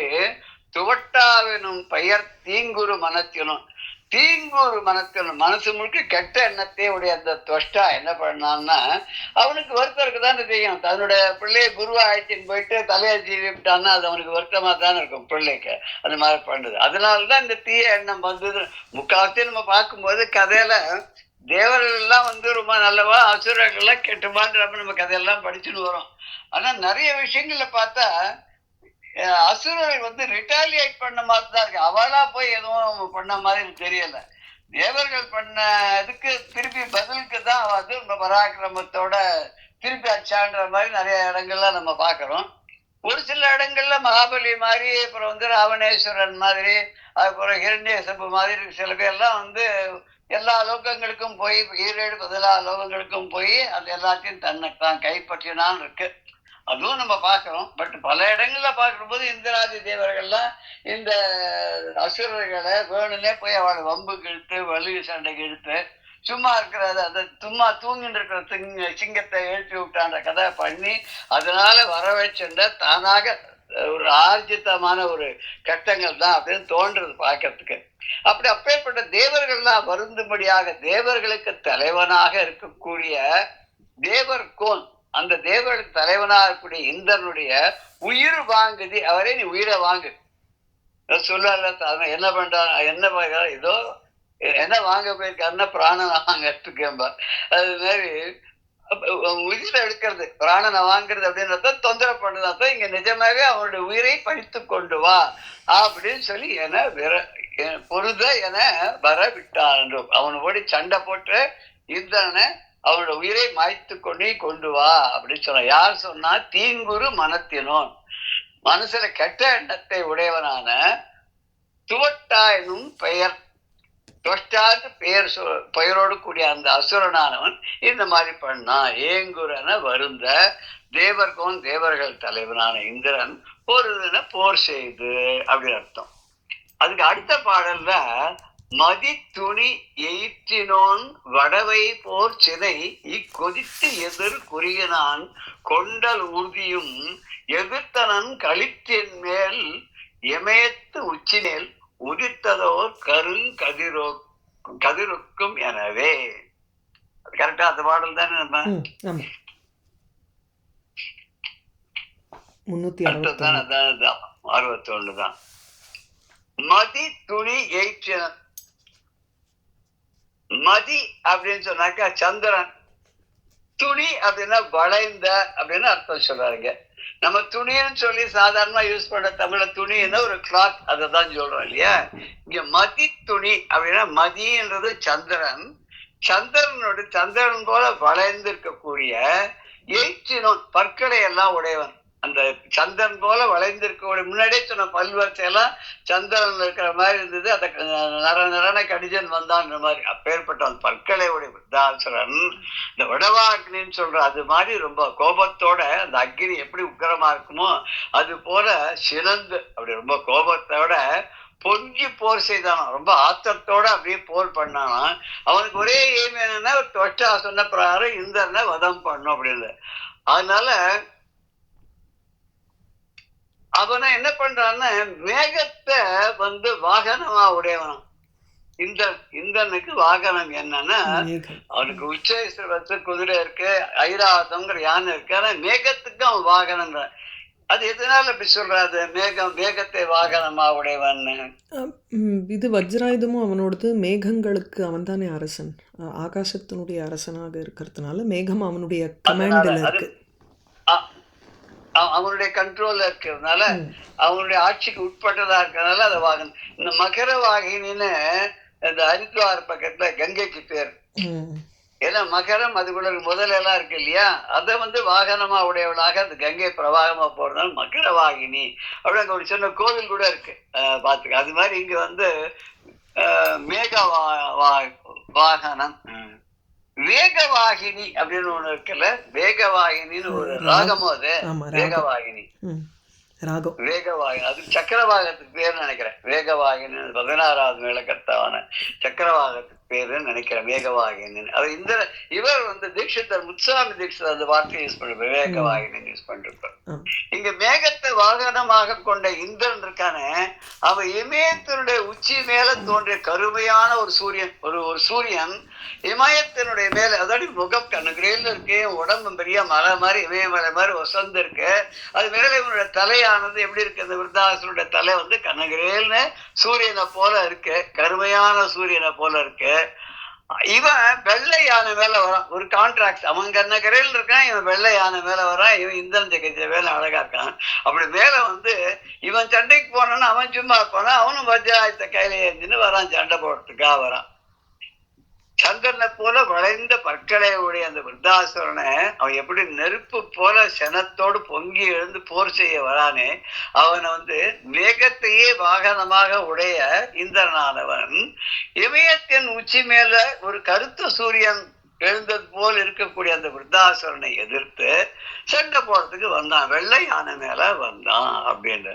துவட்டாவினும் பெயர் தீங்குரு மனத்தினும், தீங்குரு மனத்தினும், மனசு முழுக்க கெட்ட எண்ணத்தை உடைய அந்த துவஷ்டா என்ன பண்ணான்னா அவனுக்கு வருத்தம் இருக்குதான்னு தெரியும். தன்னுடைய பிள்ளைய குருவா ஆயிடுச்சின்னு போயிட்டு தலையை ஜீவிட்டான்னா அது அவனுக்கு வருத்தமா தானே இருக்கும் பிள்ளைக்கு அந்த மாதிரி பண்றது. அதனாலதான் இந்த தீய எண்ணம் வந்தது. முக்காலத்தையும் நம்ம பார்க்கும்போது கதையில தேவர்கள் எல்லாம் வந்து ரொம்ப நல்லவா, அசுரர்கள் எல்லாம் கெட்டுமான்ற நம்ம கதையெல்லாம் படிச்சுட்டு வரோம். ஆனா நிறைய விஷயங்கள்ல பார்த்தா அசுரர்கள் வந்து ரிட்டாலியேட் பண்ண மாதிரி தான் இருக்கு, அவளா போய் எதுவும் பண்ண மாதிரி தெரியல. தேவர்கள் பண்ண இதுக்கு திருப்பி பதிலுக்கு தான் வந்து பராக்கிரமத்தோட திருப்பி அச்சான்ற மாதிரி நிறைய இடங்கள்ல நம்ம பாக்குறோம். ஒரு சில இடங்கள்ல மகாபலி மாதிரி, அப்புறம் வந்து ராவணேஸ்வரன் மாதிரி, அதுக்கப்புறம் ஹிரண்யசபு மாதிரி சில பேர்லாம் வந்து எல்லா லோகங்களுக்கும் போய் 17 லோகங்களுக்கும் போய் அது எல்லாத்தையும் தன்னைத்தான் கைப்பற்றினான்னு இருக்கு. அதுவும் நம்ம பார்க்கிறோம். பட் பல இடங்கள்ல பார்க்கும்போது இந்திராதி தேவர்கள்லாம் இந்த அசுரர்களை வேணும்னே போய் அவளை வம்புக்கு இழுத்து வலு சண்டைக்கு இழுத்து சும்மா இருக்கிறத அதை சும்மா தூங்கிட்டு இருக்கிற சிங்கத்தை எழுப்பி விட்டான்ற கதை பண்ணி அதனால வரவழைச்சென்ற தானாக ஒரு ஆர்ஜித்தமான ஒரு கட்டங்கள் தான் அப்படின்னு தோன்றது பார்க்கறதுக்கு. அப்படி அப்பேற்பட்ட தேவர்கள்லாம் வருந்தும்படியாக தேவர்களுக்கு தலைவனாக இருக்கக்கூடிய தேவர்கோன், அந்த தேவர்களுக்கு தலைவனாக இருக்கக்கூடிய இந்திரனுடைய உயிர் வாங்குதி, அவரே நீ உயிரை வாங்கு சொல்லல. என்ன பண்றான், என்ன இதோ என்ன வாங்க போயிருக்காருன்னா பிராணனை வாங்கறதுக்கு. அது மாதிரி உயிரை எடுக்கிறது, பிராணனை வாங்குறது அப்படின்றத தொந்தரவு பண்ணுறதான் இங்க நிஜமாவே அவனுடைய உயிரை படித்து கொண்டு வா அப்படின்னு சொல்லி பொருத என வர விட்டான். அவனோட சண்டை போட்டு இந்திரனை அவனோட உயிரை மாய்த்து கொண்டு வா அப்படின்னு சொன்ன. யார் சொன்னா, தீங்குரு மனத்தினோன், மனசுல கெட்ட எண்ணத்தை உடையவனான துவட்டா எனும் பெயர், தொஷ்டாது பெயரோடு கூடிய அந்த அசுரனானவன் இந்த மாதிரி பண்ணான். ஏங்குரன வருந்த தேவர்கோன், தேவர்கள் தலைவனான இந்திரன் ஒரு போர் செய்து அப்படின்னு அர்த்தம். அதுக்கு அடுத்த பாடல்ல மதி துணி எயிற்றினோன் வடவை போர் சினை இக்கொதித்து எதிர் குறியினான் கொண்டல் ஊர்தியும் எதிர்த்தனன் களிற்றின் மேல் எமயத்து உச்சினேல் உதித்ததோர் கதிருக்கும் எனவே. கரெக்டா அந்த பாடல் தானே நம்ம 361 தான். மதி துணி எயிற்றின. மதி அப்படின்னு சொன்னாக்கா சந்திரன், துணி அப்படின்னா வளைந்த அப்படின்னு அர்த்தம் சொல்றாருங்க. நம்ம துணின்னு சொல்லி சாதாரணமா யூஸ் பண்ற தமிழ துணின்னா ஒரு கிளாத், அதை தான் சொல்றோம் இல்லையா. இங்க மதி துணி அப்படின்னா மதின்றது சந்திரன், சந்திரன் போல வளைந்து இருக்கக்கூடிய எயிற்றினோன் பற்களை எல்லாம் உடையவன். அந்த சந்திரன் போல வளைந்திருக்க முன்னாடியே சொன்ன பல்வரிசையெல்லாம் சந்திரன் இருக்கிற மாதிரி இருந்தது. அந்த நரன கடிஜன் வந்தான்ற மாதிரி அப்பேற்பட்ட அந்த பற்களை உடைய விருத்தாசுரன் இந்த வடவாக்னின்னு சொல்ற அது மாதிரி ரொம்ப கோபத்தோட அந்த அக்னி எப்படி உக்கிரமா இருக்குமோ அது போல சினந்து அப்படி ரொம்ப கோபத்தோட பொங்கி போர் செய்தானா, ரொம்ப ஆத்தத்தோட அப்படியே போர் பண்ணானா. அவனுக்கு ஒரே எய்ம் என்னன்னா தொட்டா சொன்ன பிரகாரம் இந்திரனை வதம் பண்ணும் அப்படின்னு. அதனால அவனை என்ன பண்றான்னா மேகத்தை வாகனமா உடையவனும். இந்திரனுக்கு வாகனம் என்னன்னா அவனுக்கு உச்சேஸ்வரத்து குதிரை இருக்கு, ஐராவதம்ங்கிற யானை இருக்கு. ஆனா மேகத்துக்கு அவன் வாகனம். அது எதனால அப்படி சொல்றாரு? மேகத்தை வாகனமா உடையவன். இது வஜ்ராயுதமும் அவனோடது. மேகங்களுக்கு அவன் தானே அரசன், ஆகாசத்தினுடைய அரசனாக இருக்கிறதுனால மேகம் அவனுடைய கமாண்ட்ல இருக்கு, அவனுடைய கண்ட்ரோல்ல இருக்கிறதுனால அவனுடைய ஆட்சிக்கு உட்பட்டதா இருக்கிறதுனால அதை வாகனம். இந்த மகர வாகினின்னு இந்த ஹரித்வார் பக்கத்துல கங்கைக்கு பேர். ஏன்னா மகரம் அதுக்குள்ள முதல் எல்லாம் இருக்கு இல்லையா, அதை வாகனமா உடையவளாக அந்த கங்கை பிரவாகமா போறதுனால மகர வாகினி அப்படி அங்க ஒரு சின்ன கோவில் கூட இருக்கு பாத்துக்க. அது மாதிரி இங்க மேக வாகனம். வேகவாகினி அப்படின்னு ஒண்ணு இருக்குல்ல, வேகவாகினின்னு ஒரு ராகமும். அது வேகவாகினி வேகவாகினி அது சக்கரவாகத்துக்கு பேர் நினைக்கிறேன். வேகவாகினி 16வது மேலக்கர்த்தாவான சக்கரவாகத்துக்கு பேருன்னு நினைக்கிறேன், வேகவாகினி. அது இவர் தீட்சிதர், முத்துசாமி தீட்சிதர் அந்த வார்த்தையை யூஸ் பண்ணிருப்பார், வேகவாகினி யூஸ் பண்ணிருப்பார். இங்க மேகத்தை வாகனமாக கொண்ட இந்திரன் இருக்கானே, அவன் இமயத்தினுடைய உச்சி மேல தோன்றிய கருமையான ஒரு சூரியன். ஒரு சூரியன் இமயத்தினுடைய மேல, அதாவது முகம் கண்ணுகிரேல இருக்கு, உடம்பு பெரிய மலை மாதிரி இமயமலை மாதிரி வசந்து இருக்கு. அது மேல இவனுடைய தலையானது எப்படி இருக்கு, அந்த விருத்தாசுரனுடைய தலை கண்ணுகிரேல்னு சூரியனை போல இருக்கு, கருமையான சூரியனை போல இருக்கு. இவன் வெள்ளை யானை மேல வரான். ஒரு கான்ட்ராக்ட், அவன் கண்ணகரையில் இருக்கான், இவன் வெள்ளை யானை மேல வரான். இவன் இந்திரன் ஜெகஜ வேலை அழகா இருக்கான். அப்படி மேல இவன் சண்டைக்கு போனான்னு அவன் சும்மா இருப்பானா, அவனும் வஜ்ராயத்தை கையில ஏந்தின்னு வரான், சண்டை போடுறதுக்காக வரான். சந்திரனை போல வளைந்த பற்களை உடைய அந்த விருத்தாசுரனை அவன் எப்படி நெருப்பு போல சனத்தோடு பொங்கி எழுந்து போர் செய்ய வரானே, அவனை மேகத்தையே வாகனமாக உடைய இந்திரனானவன் இமயத்தின் உச்சி மேல ஒரு கருத்த சூரியன் எழுந்தது போல் இருக்கக்கூடிய அந்த விருத்தாசுரனை எதிர்த்து சண்டை போறதுக்கு வந்தான், வெள்ளை யானை மேல வந்தான் அப்படின்னு.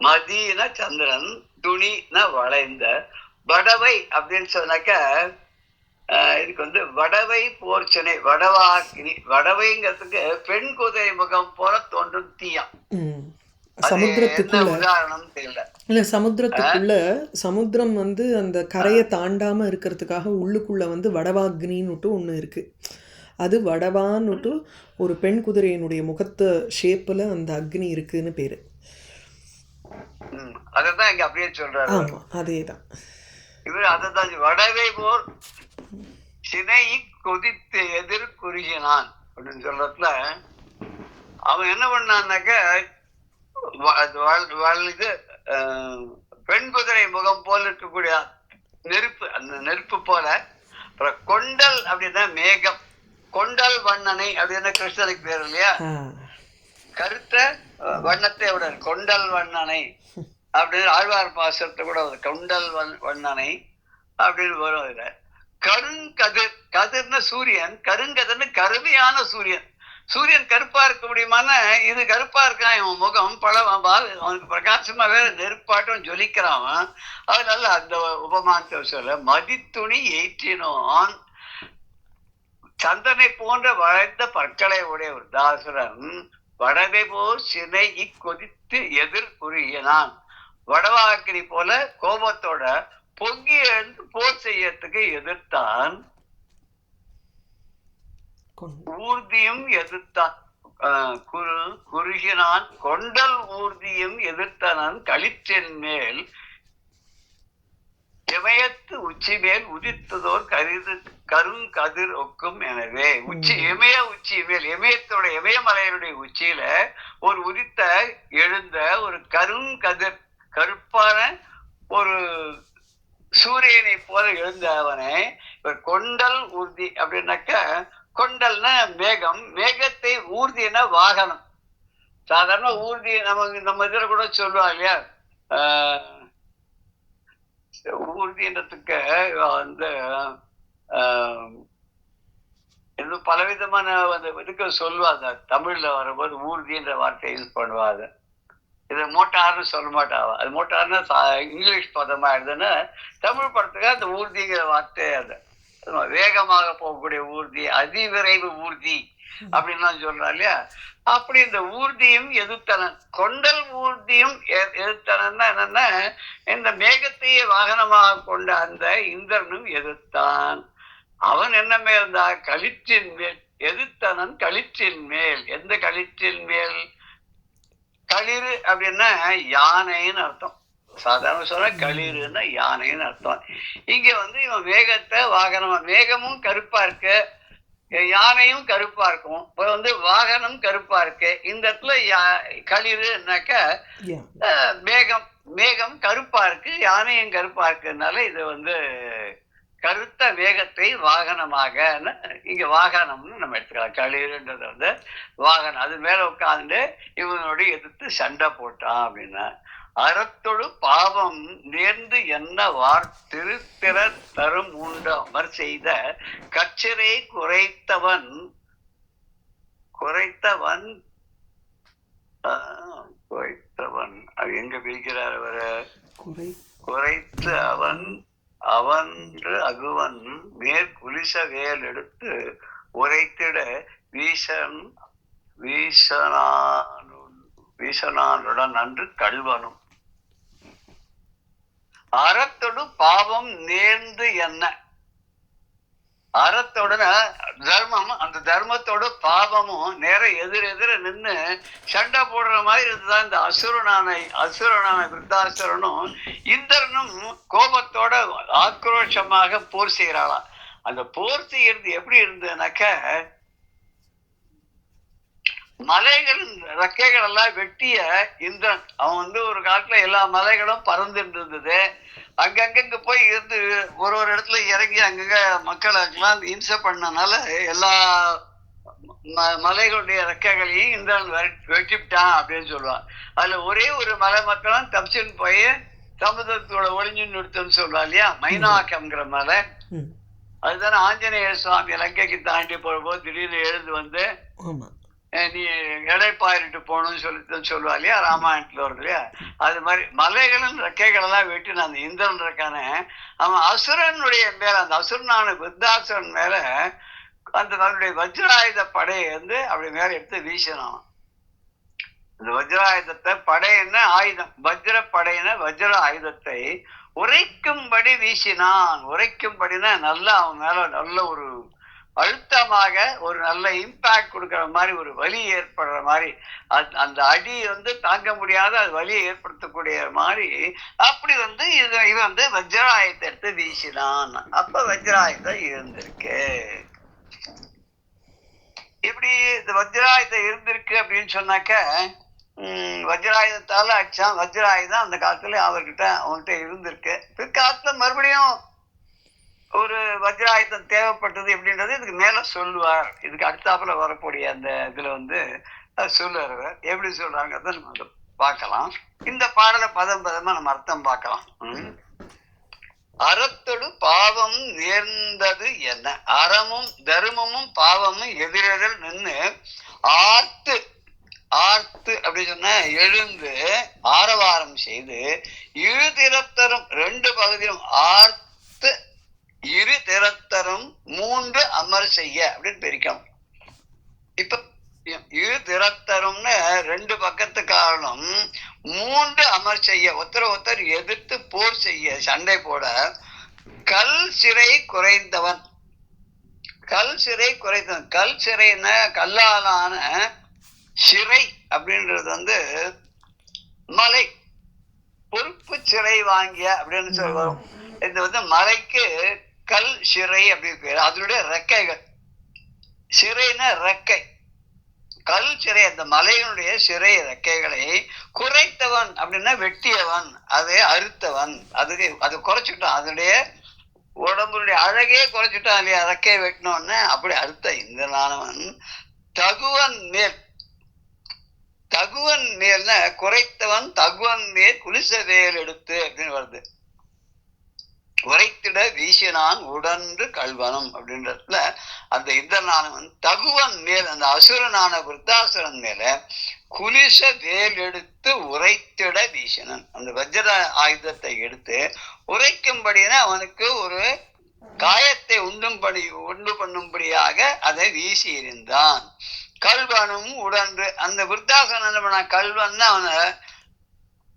மதினா சந்திரன், துணினா வளைந்த, வடவை அப்படின்னு சொன்னாக்க இதுக்கு வடவை போர்ச்சனை, வடவாக்கினி. வடவைங்கிறதுக்கு பெண் குதிரை முகம் போல தோன்றும் தீயம். உதாரணம் தெரியல. இல்ல சமுத்திரத்துக்குள்ள, சமுத்திரம் அந்த கரையை தாண்டாம இருக்கிறதுக்காக உள்ளுக்குள்ள வடவாக்னின்னுட்டு ஒண்ணு இருக்கு. அது வடவான்னுட்டு ஒரு பெண் குதிரையினுடைய முகத்து ஷேப்ல அந்த அக்னி இருக்குன்னு பேரு. அததான் இங்க அப்படியே சொல்றாரு. ஆமா, அதேதான். இவர் அததான் வடவை போர் சினை கொதித்து எதிர் குறுகினான் அப்படின்னு சொல்றதுல அவன் என்ன பண்ணான்னாக்க, பெண் குதிரை முகம் போல இருக்கக்கூடிய நெருப்பு, அந்த நெருப்பு போல. அப்புறம் கொண்டல் அப்படின்னா மேகம், கொண்டல் வண்ணனை அப்படின்னு கிருஷ்ணனுக்கு பேர் இல்லையா, கருத்த வண்ணத்தை விட கொண்டல் வண்ணனை அப்படின்னு ஆழ்வார் பாசத்தை கூட கொண்டல் வண்ணனை அப்படின்னு வரும். இதுல கருங்கதிர், கதிர்னு சூரியன், கருங்கதிர்னு கருமையான சூரியன். சூரியன் கருப்பா இருக்க முடியுமானா இது கருப்பா இருக்கான், இவன் முகம் அவனுக்கு பிரகாசமா வேற நெருப்பாட்டம் ஜொலிக்கிறான். அதனால அந்த உபமானத்தை சொல்ல, மதித்துணி ஏற்றினோன் சந்தனை போன்ற வளைந்த பற்களை உடைய ஒரு தாசுரன் வடவை போல் சினை கொதித்து எதிர் புரியனான். வடவாக்கினி போல கோபத்தோட பொங்கி எழுந்து போர் செய்யறதுக்கு எதிர்த்தான். ஊர்தியும் எதிர்த்தான், குறுகினான். கொண்டல் ஊர்தியும் எதிர்த்தனன் களிற்றின் மேல் இமயத்து உச்சி மேல் உதித்ததோர் கருங்கதிர் ஒக்கும். எனவே இமய உச்சி மேல், இமயத்தோட இமயமலையினுடைய உச்சியில ஒரு உதித்த எழுந்த ஒரு கருங்கதிர், கருப்பான ஒரு சூரியனை போல எழுந்த அவனை இவர் கொண்டல் ஊர்தி அப்படின்னாக்க, கொண்டல்னா மேகம், மேகத்தை ஊர்தினா வாகனம். சாதாரண ஊர்தி நம்ம இதுல கூட சொல்லுவாங்க இல்லையா, ஊர்தின்றதுக்கு அந்த இன்னும் பலவிதமான இதுக்கு சொல்லுவாங்க. தமிழ்ல வரும்போது ஊர்தின்ற வார்த்தையை யூஸ் பண்ணுவாங்க. இது மோட்டார்னு சொல்ல மாட்டாவா, அது மோட்டார்னா இங்கிலீஷ் பதமா இருந்ததுன்னா தமிழ் படத்துக்கு அந்த ஊர்திங்கிற வார்த்தை அது வேகமாக போகக்கூடிய ஊர்தி, அதிவிரைவு ஊர்தி அப்படின்னு சொல்றா இல்லையா. அப்படி இந்த ஊர்தியும் எதிர்த்தனன், கொண்டல் ஊர்தியும் எதிர்த்தனன்னா என்னன்னா, இந்த மேகத்தையே வாகனமாக கொண்ட அந்த இந்திரனும் எதிர்த்தான். அவன் என்ன மேல்ந்தா, களிற்றின் மேல் எதிர்த்தனன், களிற்றின் மேல். எந்த களிற்றின் மேல்? களிறு அப்படின்னா யானைன்னு அர்த்தம். சாதாரண சொன்னா களிறுன்னா யானைன்னு அர்த்தம். இங்க இவன் மேகத்தை வாகனமா, மேகமும் கருப்பா இருக்கு, யானையும் கருப்பா இருக்கும். இப்ப வாகனம் கருப்பா இருக்கு. இந்த இடத்துல களிறுனாக்க மேகம், மேகம் கருப்பா இருக்கு, யானையும் கருப்பா இருக்குனால இது கருத்த மேகத்தை வாகனமாக இங்க வாகனம்னு நம்ம எடுத்துக்கலாம். களிறுன்றது வாகனம். அது மேல உட்கார்ந்து இவனோட எதிர்த்து சண்டை போட்டான் அப்படின்னா, அறத்தொடு பாவம் நேர்ந்து என்ன திருத்திர தரும் உண்டு அமர் செய்த கச்சரை குறைத்தவன் அது எங்க பிரிக்கிறார் அவரை? குறைத்து அவன் அகுவன் மேற்குலிச வேல் எடுத்து உரைத்திட வீசனானுடன் அன்று கல்வனும். அறத்தொடு பாவம் நேர்ந்து என்ன, அறத்தோட தர்மம், அந்த தர்மத்தோட பாவமும் நேர எதிர நின்று சண்டை போடுற மாதிரி இருந்துதான் இந்த அசுரனான விருத்தாசுரனும் இந்திரனும் கோபத்தோட ஆக்ரோஷமாக போர் செய்யறாளாம். அந்த போர் செய்யறது எப்படி இருந்ததுனாக்க, மலைகளின் ரெக்கைகள் எல்லாம் வெட்டிய இந்திரன் அவன் ஒரு காலத்துல எல்லா மலைகளும் பறந்துட்டு இருந்தது. அங்கங்க போய் இருந்து ஒரு இடத்துல இறங்கி அங்கங்க மக்களுக்கெல்லாம் இம்சை பண்ணனால எல்லா மலைகளுடைய ரெக்கைகளையும் இந்திரன் வெட்டிவிட்டான் அப்படின்னு சொல்லுவான். அதுல ஒரே ஒரு மலை மக்களும் தப்பிச்சுன்னு போய் சமுதிரத்தோட ஒளிஞ்சு நிறுத்தம்னு சொல்லுவா இல்லையா, மைனாக்கம்ங்கிற மலை. அதுதானே ஆஞ்சநேய சுவாமி லங்கைக்கு தாண்டி போகும்போது திடீர்னு எழுந்து நீ எடைப்பாயிட்டு போகணும்னு சொல்லுவா இல்லையா, ராமாயணத்துல வருது இல்லையா. அது மாதிரி மலைகளின் ரெக்கைகள் எல்லாம் வெட்டி அந்த இந்திரன் இருக்கானே, அவன் அசுரனுடைய மேல, அந்த அசுரனான விருத்தாசுரன் மேல அந்த தன்னுடைய வஜ்ராயுத படையை அப்படி மேல எடுத்து வீசினான். இந்த வஜ்ராயுதத்தை, படையின ஆயுதம், வஜ்ர படையின வஜ்ர ஆயுதத்தை உரைக்கும்படி வீசினான். உரைக்கும்படினா நல்லா அவன் மேல நல்ல ஒரு அழுத்தமாக ஒரு நல்ல இம்பாக்ட் கொடுக்கற மாதிரி, ஒரு வலி ஏற்படுற மாதிரி, அந்த அடி தாங்க முடியாத அது வலியை ஏற்படுத்தக்கூடிய மாதிரி அப்படி இவன் வஜ்ராயுதத்தை எடுத்து வீசினான். அப்ப வஜ்ராயுதம் இருந்திருக்கு. இப்படி இந்த வஜ்ராயுதம் இருந்திருக்கு அப்படின்னு சொன்னாக்க, வஜ்ராயுதத்தால அடிச்சான். வஜ்ராயுதம் அந்த காலத்துல அவன்கிட்ட இருந்திருக்கு. பிற்காலத்துல மறுபடியும் ஒரு வஜ்ராயுதம் தேவைப்பட்டது எப்படின்றது இதுக்கு மேல சொல்லுவார். இதுக்கு அடுத்தாப்புல வரக்கூடிய அந்த இதுல சொல்லுவார். எப்படி சொல்றாங்க நம்ம பார்க்கலாம். இந்த பாடலை பதம் பதமா நம்ம அர்த்தம் பார்க்கலாம். அறத்தொடு பாவம் நேர்ந்தது என்ன. அறமும் தர்மமும் பாவமும் எதிரெதில் நின்று ஆர்த்து ஆர்த்து அப்படி சொன்ன எழுந்து ஆரவாரம் செய்து இரு திறத்தரும் 2 பகுதியும் ஆர்த்து இரு திறத்தரும் 3 அமர் செய்ய அப்படின்னு பிரிக்கணும். இப்ப இரு திறத்தரும்னு 2 பக்கத்துக்காரனும் 3 அமர் செய்ய ஒருத்தர் எதிர்த்து போர் செய்ய சண்டை போட கல் சிறை குறைந்தவன். கல் சிறைன்னா கல்லாலான சிறை அப்படின்றது மலை பொறுப்பு சிறை வாங்கிய அப்படின்னு சொல்லுவோம். இது மலைக்கு கல் சிறை அப்படின்னு பேரு. அதனுடைய ரெக்கைகள் சிறைன்னா ரெக்கை. கல் சிறை அந்த மலையினுடைய சிறை ரெக்கைகளை குறைத்தவன் அப்படின்னா வெட்டியவன், அதை அறுத்தவன், அது குறைச்சிட்டான். அதனுடைய உடம்புடைய அழகையே குறைச்சிட்டான் இல்லையா, ரெக்கையை வெட்டினோன்னு அப்படி அறுத்த இந்திரனானவன் தகுவன் மேல்னா குறைத்தவன் தகுவன் மேல் குலிச வேல் எடுத்து அப்படின்னு வருது. உரைத்திட வீசினான் உடன்று கல்வனம் அப்படின்றதுல அந்த இந்திரனானவன் தகுவன் மேல் அந்த அசுரனான விருத்தாசுரன் மேல குலிச வேல் எடுத்து உரைத்திட வீசினான். அந்த வஜ்ர ஆயுதத்தை எடுத்து உரைக்கும்படினா அவனுக்கு ஒரு காயத்தை உண்டு பண்ணும்படியாக அதை வீசி இருந்தான். கல்வனும் உடன்று அந்த விருத்தாசுரன் என்ன பண்ண, கல்வன்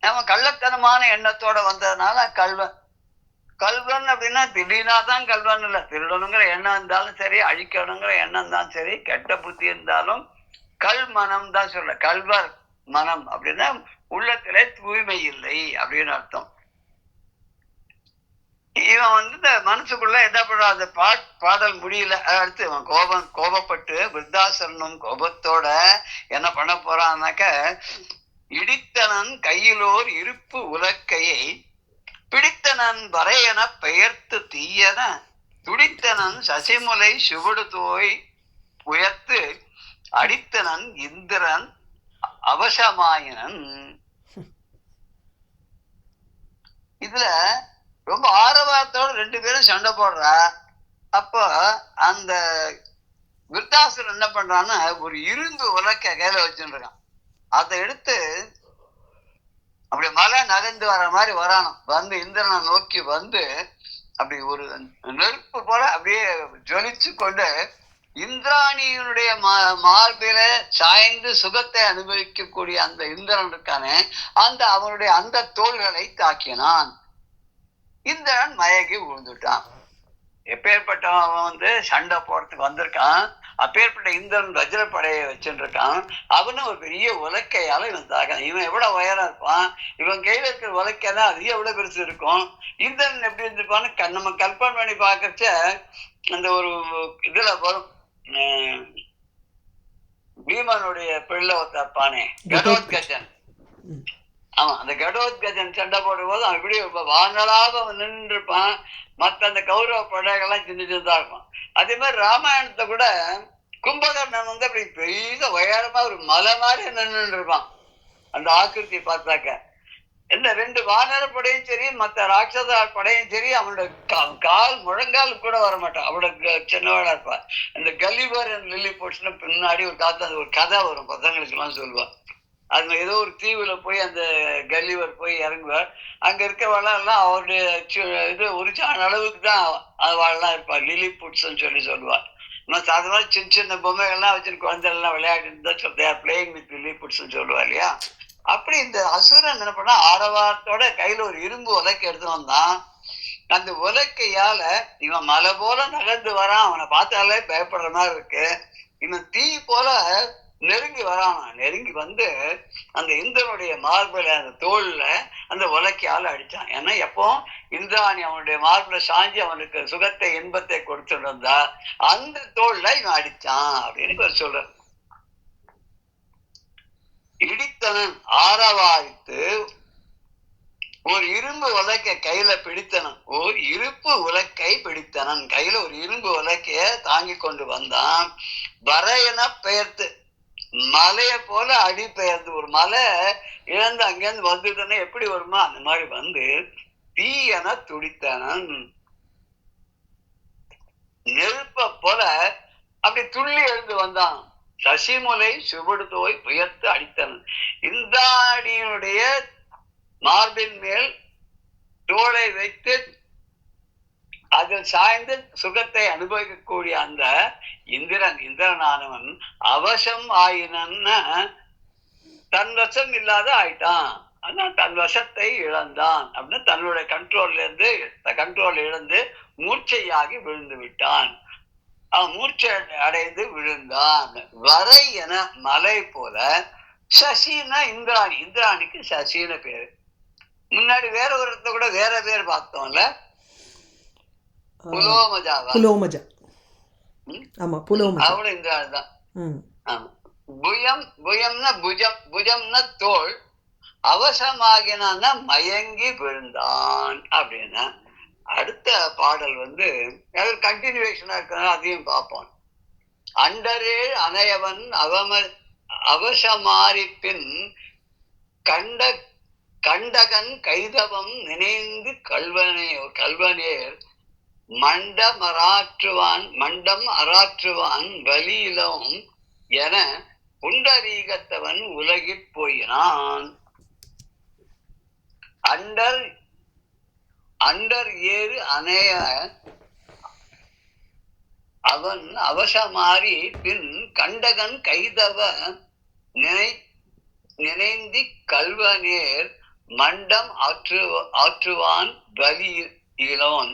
அவன் கள்ளத்தனமான எண்ணத்தோட வந்ததுனால கல்வன் அப்படின்னா திடீர்னா தான் கல்வன் இல்லை. திருடணுங்கிற எண்ணம் இருந்தாலும் சரி, அழிக்கணுங்கிற எண்ணம் இருந்தாலும் சரி, கெட்ட புத்தி இருந்தாலும் கல் மனம் தான் சொல்ல. கல்வர் மனம் அப்படின்னா உள்ளத்திலே தூய்மை இல்லை அப்படின்னு அர்த்தம். இவன் இந்த மனசுக்குள்ள என்ன பண்றான், அந்த பாடல் முடியல. அடுத்து இவன் கோபப்பட்டு விருத்தாசரனும் கோபத்தோட என்ன பண்ண போறான்னாக்க இடித்தனன் கையிலோர் இருப்பு உலக்கையை பிடித்தனன் வரையென பெயர்த்து தீயன துடித்தனன் சசிமுலை சுவடு தோய் உயர்த்து அடித்தனன் இந்திரன் அவசமாயினன். இதுல ரொம்ப ஆரவாரத்தோட 2 பேரும் சண்டை போடுறா. அப்போ அந்த விருத்தாசுரன் என்ன பண்றான்னா ஒரு இரும்பு உலக்க கையில வச்சுட்டு இருக்கான். அதை எடுத்து அப்படி மலை நகர்ந்து வர மாதிரி வரானும். வந்து இந்திரனை நோக்கி வந்து அப்படி ஒரு நெருப்பு போல அப்படியே ஜொலிச்சு கொண்டு இந்திராணியினுடைய மார்பில சாய்ந்து சுகத்தை அனுபவிக்கக்கூடிய அந்த இந்திரன் இருக்கானே அவனுடைய அந்த தோள்களை தாக்கினான். இந்திரன் மயங்கி விழுந்துட்டான். எப்பேற்பட்டவன் சண்டை போறதுக்கு வந்திருக்கான். அப்பேற்பட்ட இந்திரன் வஜ்ரப்படையை வச்சுட்டு இருக்கான். அவனும் ஒரு பெரிய உலக்கையால இவன் தாக்கான். இவன் எவ்வளவு உயரம் இருப்பான், இவன் கையில இருக்கிற உலக்கைனா அது எவ்வளவு பெருசு இருக்கும். இந்திரன் எப்படி இருந்திருப்பான்னு நம்ம கற்பனை பண்ணி பாக்கச்ச அந்த ஒரு இதுல வரும். பீமனுடைய பிள்ளை ஒருத்தானே கடோத்கஜன். ஆமா, அந்த கடோத்கஜன் சண்டை போடும் போது அவன் இப்படி வாங்கலாக நின்று இருப்பான். மற்ற அந்த கௌரவ படைகள்லாம் சின்ன சின்னதா இருக்கும். அதே மாதிரி ராமாயணத்தை கூட கும்பகர்ணன் அப்படி பெரிய உயரமா ஒரு மலை மாதிரி நின்று இருப்பான். அந்த ஆக்கிருத்தியை பார்த்தாக்க இந்த 2 வானர படையும் சரி மற்ற ராட்சத படையும் சரி அவனோட கால் முழங்கால் கூட வரமாட்டான். அவனோட சின்னவளா இருப்பான். இந்த கலிவர் லில்லி போட்ஸ்னு பின்னாடி ஒரு ஒரு கதை வரும், பசங்களுக்கு எல்லாம் சொல்லுவான். அது ஏதோ ஒரு தீவுல போய் அந்த கலிவர் போய் இறங்குவார். அங்க இருக்க எல்லாம் அவருடைய இது ஒரு சான் அளவுக்கு தான் வாழலாம் இருப்பார். லில்லி புட்ஸ்ன்னு சொல்லுவார். சாதாரண சின்ன சின்ன பொம்மைகள்லாம் வச்சுட்டு குழந்தைகள்லாம் விளையாடிட்டு தான் சொல்றேன், பிளேயிங் வித் லில்லி புட்ஸ்ன்னு சொல்லுவா இல்லையா. அப்படி இந்த அசுரன் என்ன பண்ணா ஆரவாரத்தோட கையில ஒரு இரும்பு உலக்கை எடுத்து வந்தான். அந்த உலக்கையால இவன் மலை போல நகர்ந்து வரான். அவனை பார்த்தாலே பயப்படுற மாதிரி இருக்கு. இவன் தீ போல நெருங்கி வரான். நெருங்கி வந்து அந்த இந்திரனுடைய மார்பில அந்த தோல்ல அந்த உலக்கையால அடிச்சான். ஏன்னா எப்போ இந்திராணி அவனுடைய மார்பில சாஞ்சி அவனுக்கு சுகத்தை இன்பத்தை கொடுத்துட்டு இருந்தா அந்த தோல்ல இவன் அடிச்சான் அப்படின்னு சொல்ற. இடித்தனன் ஆரவாரித்து ஒரு இரும்பு உலக்கை கையில பிடித்தனன். ஒரு இருப்பு உலக்கை பிடித்தனன். கையில ஒரு இரும்பு உலக்கைய தாங்கி கொண்டு வந்தான். வரையென பெயர்த்து மலைய போல அடி பெயர்ந்து, ஒரு மலை இழந்து அங்கேருந்து வந்ததுன்னா எப்படி வருமா அந்த மாதிரி வந்து தீயன துடித்தனன். நெருப்ப போல அப்படி துள்ளி எழுந்து வந்தான். சசிமுலை சுவடுதோய் உயர்த்து அடித்தனன். இந்திராணியினுடைய மார்பின் மேல் தோளை வைத்து அதில் சாய்ந்து சுகத்தை அனுபவிக்கக்கூடிய அந்த இந்திரனானவன் அவசம் ஆயினன், தன் வசம் இல்லாத ஆயிட்டான். ஆனா தன் வசத்தை இழந்தான் அப்படின்னு தன்னுடைய கண்ட்ரோல் இழந்து மூர்ச்சையாகி விழுந்து விட்டான். அவன் மூர்ச்சை அடைந்து விழுந்தான். வரை என மலை போல சசின்னா இந்திராணிக்கு சசின்னு பேரு. முன்னாடி வேற ஒரு இடத்துல கூட வேற பேர் பார்த்தோம்ல, புலோமஜா. ஆமா, புலோமஜா. அவளும் இந்திராணி தான். ஆமா. புயம்னா புஜம்னா தோல், அவசமாகினான்னா மயங்கி விழுந்தான் அப்படின்னா. அடுத்த பாடல் கண்டினியூவேஷனா இருக்கிறதுனால அதையும் பார்ப்போம். அண்டரே அணையவன் அவசமாரி பின் கண்டகன் கைதவம் நினைந்து கல்வனேர் மண்டம் அராற்றுவான் வலியிலும் என புண்டரீகத்தவன் உலகிற் போயினான். அண்டர் ஏறு அணைய அவன் அவசமாரி பின் கண்டகன் கைதவ நினைந்தி கல்வனேர் மண்டம் ஆற்றுவான் வலியிலோன்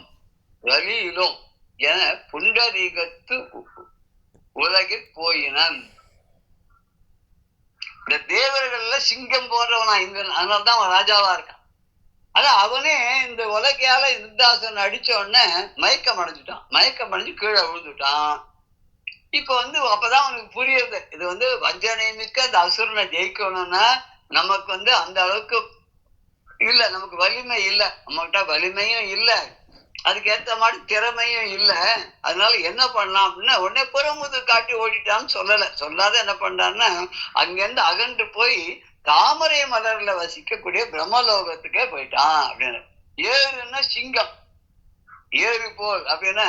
என புண்டரீகத்து உலகிற் போயினன். இந்த தேவர்கள்ல சிங்கம் போன்றவனா இந்திரன், அதனால்தான் அவன் ராஜாவா இருக்கான். ஆனா அவனே இந்த உலகையால இந்தாசன் அடிச்ச உடனே மயக்கம் அடைஞ்சு கீழே விழுந்துட்டான். இப்ப அப்பதான் அவனுக்கு புரியுது, இது வஞ்சனை மிக்க அந்த அசுரனை ஜெயிக்கணும்னா நமக்கு அந்த அளவுக்கு இல்ல, நமக்கு வலிமை இல்ல, நம்மகிட்ட வலிமையும் இல்ல, அதுக்கு ஏத்த மாதிரி திறமையும் இல்ல. அதனால என்ன பண்ணலாம் அப்படின்னா உடனே புறமுது காட்டி ஓடிட்டான்னு சொல்லாத என்ன பண்ணான்னா அங்கிருந்து அகன்று போய் தாமரை மலர்ல வசிக்கக்கூடிய பிரம்மலோகத்துக்கே போயிட்டான் அப்படின்னு. ஏறுன்னா சிங்கம், ஏறு போல் அப்படின்னா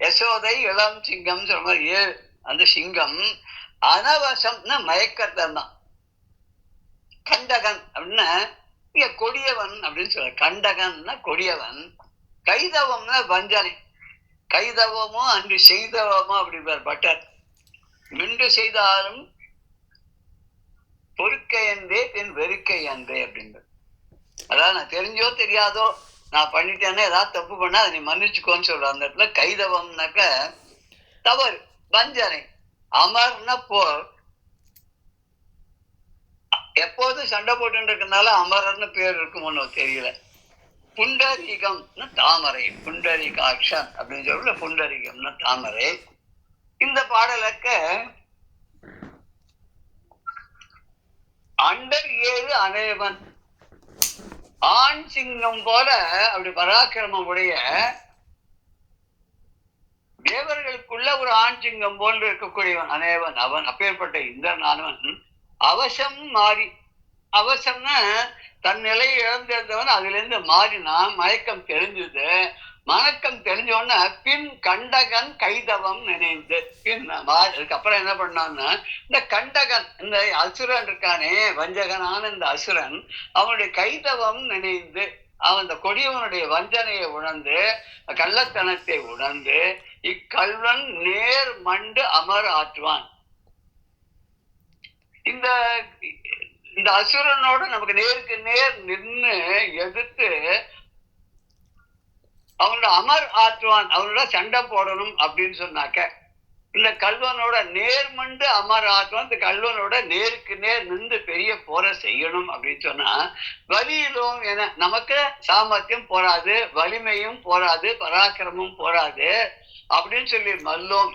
யசோதை இளம் சிங்கம் சொல்ற மாதிரி ஏறு அந்த சிங்கம். அனவசம்னா மயக்கத்தான் தான். கண்டகன் அப்படின்னா இங்க கொடியவன் அப்படின்னு சொல்ற. கண்டகன்னா கொடியவன். கைதவம்னா வஞ்சனை. கைதவமோ அன்று செய்தவமோ அப்படிப்பார் பட்டர். மின்று செய்தாலும் பொறுக்கை என்றே பின் வெறுக்கை என்றே அப்படின்றது. அதாவது நான் தெரிஞ்சோ தெரியாதோ நான் பண்ணிட்டேன்னா ஏதாவது தப்பு பண்ணா அதை நீ மன்னிச்சுக்கோன்னு சொல்ற. அந்த இடத்துல கைதவம்னாக்க தவறு, வஞ்சனை. அமர்னா போர், எப்போதும் சண்டை போட்டு இருக்கிறதுனால அமரர்னு பேர் இருக்குமோன்னு தெரியல. புண்டரீகம்னா தாமரை, புண்டரீகாட்சன் அப்படின்னு சொல்ல புண்டரீகம்னா தாமரை. இந்த பாடலுக்க அண்டர் ஏறு அணையவன், ஆண் சிங்கம் போல அப்படி பராக்கிரமம் உடைய தேவர்களுக்குள்ள ஒரு ஆண் சிங்கம் போன்று இருக்கக்கூடியவன் அணையவன். அவன் அப்பேற்பட்ட இந்திரனானவன் அவசம் மாறி, அவசம்னா தன் நிலையை இழந்திருந்தவன் அதுல இருந்து மாறினான். மயக்கம் தெரிஞ்சது. மயக்கம் தெரிஞ்சோன்னா பின் கண்டகன் கைதவம் நினைந்து பின் அதுக்கப்புறம் என்ன பண்ணான்னா இந்த கண்டகன், இந்த அசுரன் இருக்கானே வஞ்சகனான இந்த அசுரன், அவனுடைய கைதவம் நினைந்து அவன் இந்த கொடியவனுடைய வஞ்சனையை உணர்ந்து கள்ளத்தனத்தை உணர்ந்து இக்கல்வன் நேர் மண்டு அமர் ஆற்றுவான். இந்த அசுரனோட நமக்கு நேருக்கு நேர் நின்று எதிர்த்து அவனோட அமர் ஆற்றுவான், அவனோட சண்டை போடணும் அப்படின்னு சொன்னாக்க இந்த கல்வனோட நேர்மண்டு அமர் ஆற்றுவான். இந்த கல்வனோட நேருக்கு நேர் நின்று பெரிய போற செய்யணும் அப்படின்னு சொன்னா வலியிலும் என நமக்கு சாமர்த்தியம் போராது, வலிமையும் போராது, பராக்கிரமும் போராது அப்படின்னு சொல்லி மல்லோம்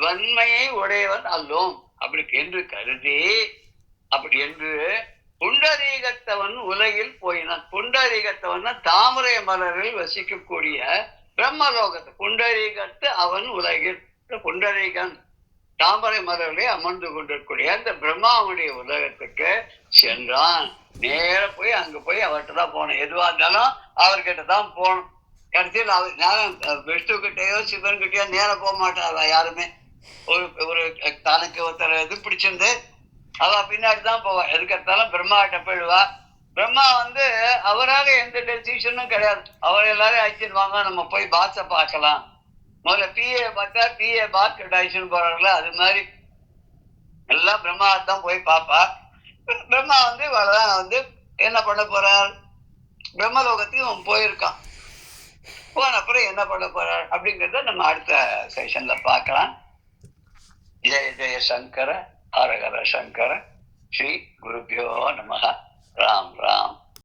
வன்மையை உடையவன் அல்லோம் அப்படி என்று கருதி அப்படி என்று புண்டரீகத்தவன் உலகில் போயினான். புண்டரீகத்தவன் தாமரை மலரில் வசிக்கக்கூடிய பிரம்மலோகத்தை புண்டரீகத்து அவன் உலகில். புண்டரீகன் தாமரை மலர்களே அமர்ந்து கொண்டிருக்கூடிய அந்த பிரம்மாவுடைய உலகத்துக்கு சென்றான். நேர போய் அங்க போய் அவர்கிட்ட தான் போகணும். எதுவா இருந்தாலும் அவர்கிட்ட தான் போகணும். கடைசியில் அவர் விஷ்ணு கிட்டேயோ சிவன் கிட்டேயோ நேரம் போக மாட்டாரா யாருமே. ஒரு ஒரு தனக்கு ஒருத்தர் இது பிடிச்சிருந்து அவ பின்னாடி தான் போவா. எதுக்கு எடுத்தாலும் பிரம்மாட்ட போயிடுவா. பிரம்மா வந்து அவராக எந்த டெசிஷனும் கிடையாது. அவர் எல்லாரும் அழைச்சிருவாங்க, நம்ம போய் பாஸை பார்க்கலாம். முதல்ல பிஏ பார்த்தா பிஏ பாஸ் டெசிஷன் போறாங்களா, அது மாதிரி எல்லாம் பிரம்மா தான் போய் பார்ப்பா. பிரம்மா வந்து இவளதான் வந்து என்ன பண்ண போறார், பிரம்மலோகத்துக்கு அவன் போயிருக்கான். போன அப்புறம் என்ன பண்ண போறார் அப்படிங்கிறத நம்ம அடுத்த செஷன்ல பார்க்கலாம். ஜெய ஜெய சங்கர ஹரஹர சங்கர. ஸ்ரீ குருபியோ நமஹ. ராம் ராம்.